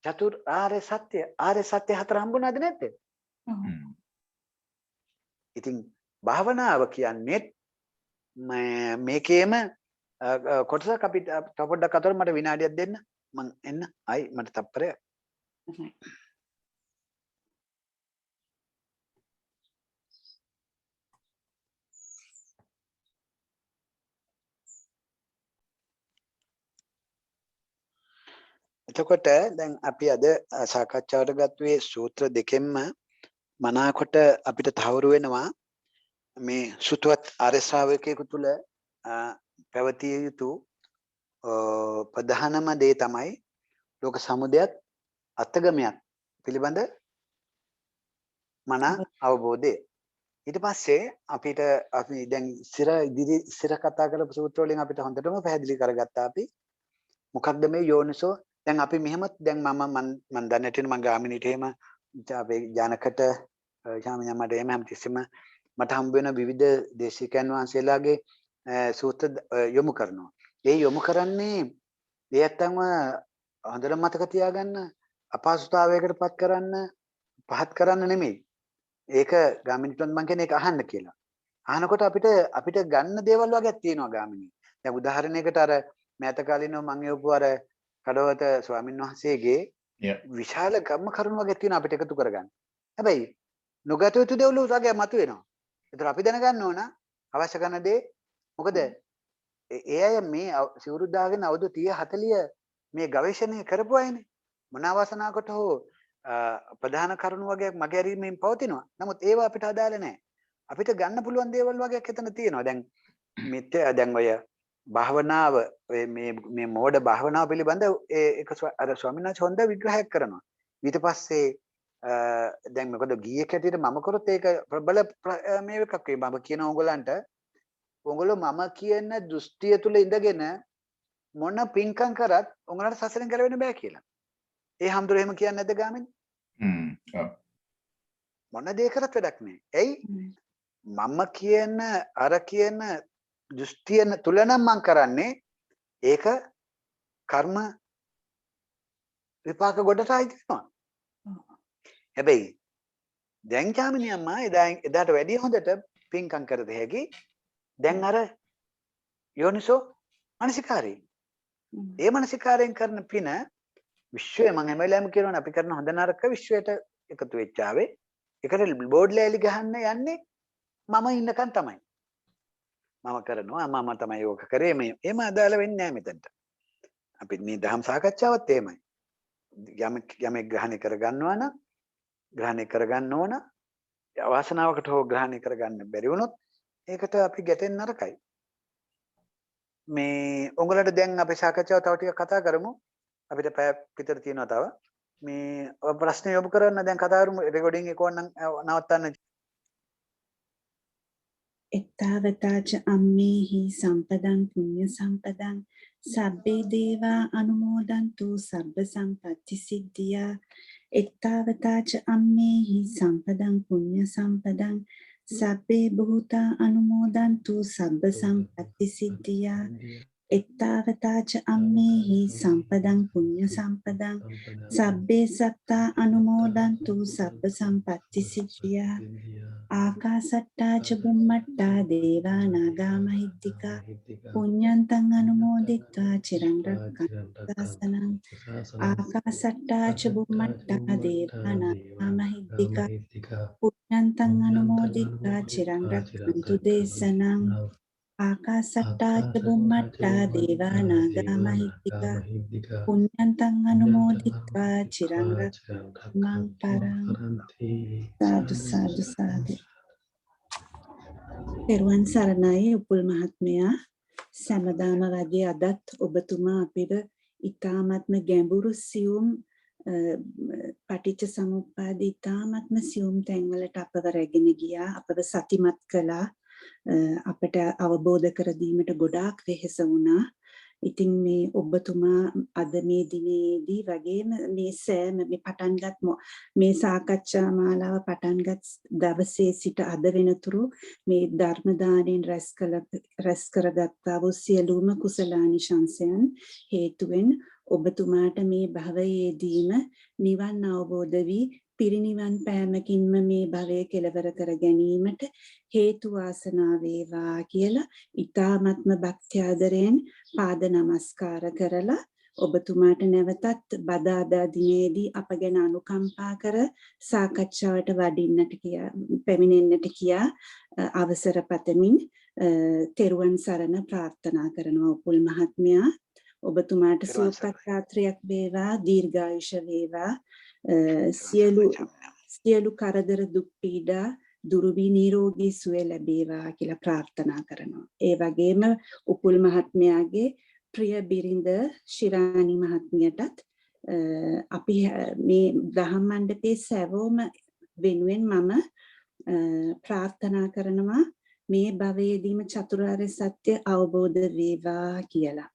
චතුර් ආර්ය සත්‍ය හතර හම්බුණාද නැද්ද? ඉතින් භාවනාව කියන්නේ මේකේම කොටසක් අපි පොඩ්ඩක් අතර මට විනාඩියක් දෙන්න මං එන්න ආයි මට තප්පරයක් එතකොට දැන් අපි අද සාකච්ඡාවට ගත්ත සූත්‍ර දෙකෙන්ම මනාකොට අපිට තහවුරු වෙනවා මේ සුතවත් ආර්ය ශ්‍රාවකයෙකු තුළ පැවතිය යුතු ප්‍රධානම දේ තමයි ලෝක සමුදයත් අත්ගමයක් පිළිබඳ මන අවබෝධය. ඊට පස්සේ අපිට අපි දැන් ඉස්සර කතා කරපු සූත්‍ර වලින් අපිට හොඳටම පැහැදිලි කරගත්තා අපි මොකක්ද මේ යෝනිසෝ. දැන් අපි මෙහෙමත් දැන් මම දන්නේ නැතින මම ගාමිණීට එහෙම අපේ ජානකට ශාමිනමට එහෙම හැමතිස්සෙම මට හම්බ වෙන විවිධ දේශිකයන් වහන්සේලාගේ සූත්‍ර යොමු කරනවා. ඒ යොමු කරන්නේ ඒ ඇත්තම හොඳට මතක තියාගන්න අපහසුතාවයකට පහත් කරන්න නෙමෙයි. ඒක ගාමිණීට මම කියන්නේ ඒක අහන්න කියලා. අහනකොට අපිට ගන්න දේවල් වගේක් තියෙනවා ගාමිණී. දැන් උදාහරණයකට අර මෑත කාලිනව මම යවපු අර කඩවත ස්වාමීන් වහන්සේගේ විශාල කර්ම කරුණු වගේ තියෙනවා අපිට එකතු කරගන්න. හැබැයි නොගත යුතු දේවල් උසාගේ මතුවෙනවා. ඒතර අපි දැනගන්න ඕන අවශ්‍ය කරන දේ මොකද ඒ අය මේ සිවුරු දාගෙන අවුරුදු 30 40 මේ ගවේෂණය කරපු අයනේ. මොන අවසනාවකට හෝ ප්‍රධාන කරුණු වගේක් මගේ ඇරීමෙන් පවතිනවා. නමුත් ඒවා අපිට අදාළ නැහැ. අපිට ගන්න පුළුවන් දේවල් වගේක් එතන තියෙනවා. දැන් දැන් ඔය භාවනාව මේ මෝඩ භාවනාව පිළිබඳ ඒක අර ස්වාමීන් වහන්සේ හොඳ විග්‍රහයක් කරනවා. ඊට පස්සේ දැන් මොකද ගීයක් හැටියට මම කරොත් ඒක ප්‍රබල මේ එකක් වේ. මම කියන ඕගොල්ලන්ට ඕගොල්ලෝ මම කියන දෘෂ්ටිය තුල ඉඳගෙන මොන පින්කම් කරත් උඹලට සසරෙන් කරවෙන්න බෑ කියලා. ඒ හැමදෙර එහෙම කියන්නේ නැද්ද ගාමිණී? මොන දේ කරත් වැඩක් නෑ. එයි මම කියන අර කියන දෘෂ්ටිය තුල නම් මම කරන්නේ ඒක කර්ම විපාක ගොඩට ආයිතිනවා. හැබැයි දැන් ගාමිණී අම්මා එදාට වැඩිය හොඳට පින්කම් කරද හැකි. දැන් අර යෝනිසෝ මනසිකාරී. ඒ මනසිකාරයෙන් කරන පින විශ්වය මම හැම වෙලාවෙම කියනවා අපි කරන හොඳ නරක විශ්වයට එකතු වෙච්ච ආවේ. ඒකට බෝඩ් ලෑලි ගහන්න යන්නේ මම ඉන්නකන් තමයි. මම කරනවා මම තමයි යෝග කරේ මේ. එහෙම අදාළ වෙන්නේ නැහැ මෙතනට. අපි මේ දහම් සාකච්ඡාවත් එහෙමයි. යමෙක් ග්‍රහණය කරගන්නවා නම් ග්‍රහණය කරගන්න ඕන. අවාසනාවකට හෝ ග්‍රහණය කරගන්න බැරි වුණොත් ඒකට අපි ගැටෙන්න නරකයි. මේ උඹලට දැන් අපි සාකච්ඡාව තව ටිකක් කතා කරමු. අපිට පැයක් විතර තියෙනවා තව. මේ ප්‍රශ්න යොමු කරන්න දැන් කතා කරමු. රෙකෝඩින් එක ඕනනම් නවත්තන්න. එත්තාවතාච අම්මේහි සම්පදං පුඤ්ඤ සම්පදං සබ්බේ දේවා අනුමෝදන්තු සබ්බ සම්පත්ති සිද්ධියා. එත්තාවතාච අම්මේහි සම්පදං පුඤ්ඤ සම්පදං සබ්බේ භූතා අනුමෝදන්තු සබ්බ සම්පත්ති සිද්ධියා. එත්තාවතාච අම්මේහි සම්පදං පුඤ්ඤ සම්පදං සබ්බේ සත්තා අනුමෝදන්තු සබ්බ සම්පත්ති සිද්ධියා. ආකාසට්ටා ච බුම්මට්ටා දේවා නාග මහිද්దికා පුඤ්ඤන්තං අනුමෝදිත්වා චිරං රක්ඛන්තු ශාසනං. ආකාසට්ටා ච බුම්මට්ටා දේවා නාග මහිද්దికා පුඤ්ඤන්තං අනුමෝදිත්වා චිරං රක්ඛන්තු දේශනං. ආකාසට්ටා ච බුම්මට්ටා දේවා නාග මහිද්దికා පුඤ්ඤන්තං අනුමෝදිත්වා චිරං රක්ඛන්තු මං පරං. සාදු සාදු සාදු. පෙරුවන් සරණයි උපුල් මහත්මයා සෑමදාම වගේ අදත් ඔබතුමා අපිට ඊ타ත්ම ගැඹුරු සියුම් පටිච්ච සමුප්පාද ඊ타ත්ම සියුම් තැන්වලට අපව රැගෙන ගියා අපව සතිමත් කළා අපට අවබෝධ කර දීමට ගොඩාක් වෙහෙස වුණා. ඉතින් මේ ඔබතුමා අද මේ දිනේදී වගේම මේ සෑම මේ පටන්ගත් මේ සාකච්ඡා මාලාව පටන්ගත් දවසේ සිට අද වෙනතුරු මේ ධර්ම දාණයෙන් රැස් කරගත්තා වූ සියලුම කුසලානිශංසයන් හේතුවෙන් ඔබතුමාට මේ භවයේදීම නිවන් අවබෝධ වී පිරිනිවන් පෑමකින්ම මේ භවය කෙලවර කර ගැනීමට හේතු වාසනා වේවා කියලා ඊ타ත්ම භක්ත්‍යාදරයෙන් පාද නමස්කාර කරලා ඔබතුමාට නැවතත් බදාදා දිනේදී අප ගැන අනුකම්පා කර සාකච්ඡාවට වඩින්නට පැමිණෙන්නට කියා අවසර පතමින් තෙරුවන් සරණ ප්‍රාර්ථනා කරනවා උපුල් මහත්මයා. ඔබතුමාට සුවපත් රාත්‍රියක් වේවා දීර්ඝායුෂ වේවා සියලු කරදර දුක් පීඩා දුරු වී නිරෝගී සුවය ලැබේවා කියලා ප්‍රාර්ථනා කරනවා. ඒ වගේම උපුල් මහත්මයාගේ ප්‍රිය බිරිඳ ශිරානි මහත්මියටත් අපි මේ දහම් මණ්ඩපයේ සැවොම වෙනුවෙන් මම ප්‍රාර්ථනා කරනවා මේ භවයේදීම චතුරාර්ය සත්‍ය අවබෝධ වේවා කියලා.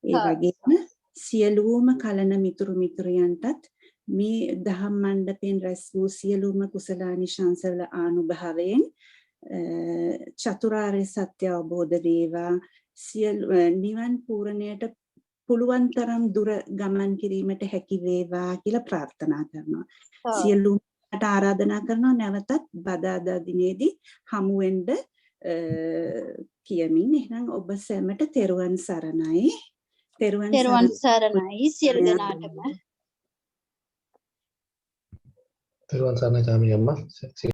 ඒ වගේම සියලුම කලන මිතුරු මිතුරියන්ටත් මේ දහම් මණ්ඩපයෙන් රැස් වූ සියලුම කුසලානිශංසවල ආනුභාවයෙන් චතුරාර්ය සත්‍ය අවබෝධ වේවා නිවන් පූර්ණයට පුළුවන් තරම් දුර ගමන් කිරීමට හැකි වේවා කියලා ප්‍රාර්ථනා කරනවා. සියලුමට ආරාධනා කරනවා නැවතත් බදාදා දිනේදී හමු වෙන්න කියමින් එහෙනම් ඔබ සැමට තෙරුවන් සරණයි. තෙරුවන් සරණයි සියලු දෙනාටම. තෙරුවන් සරණයි චාමිනී අම්මා.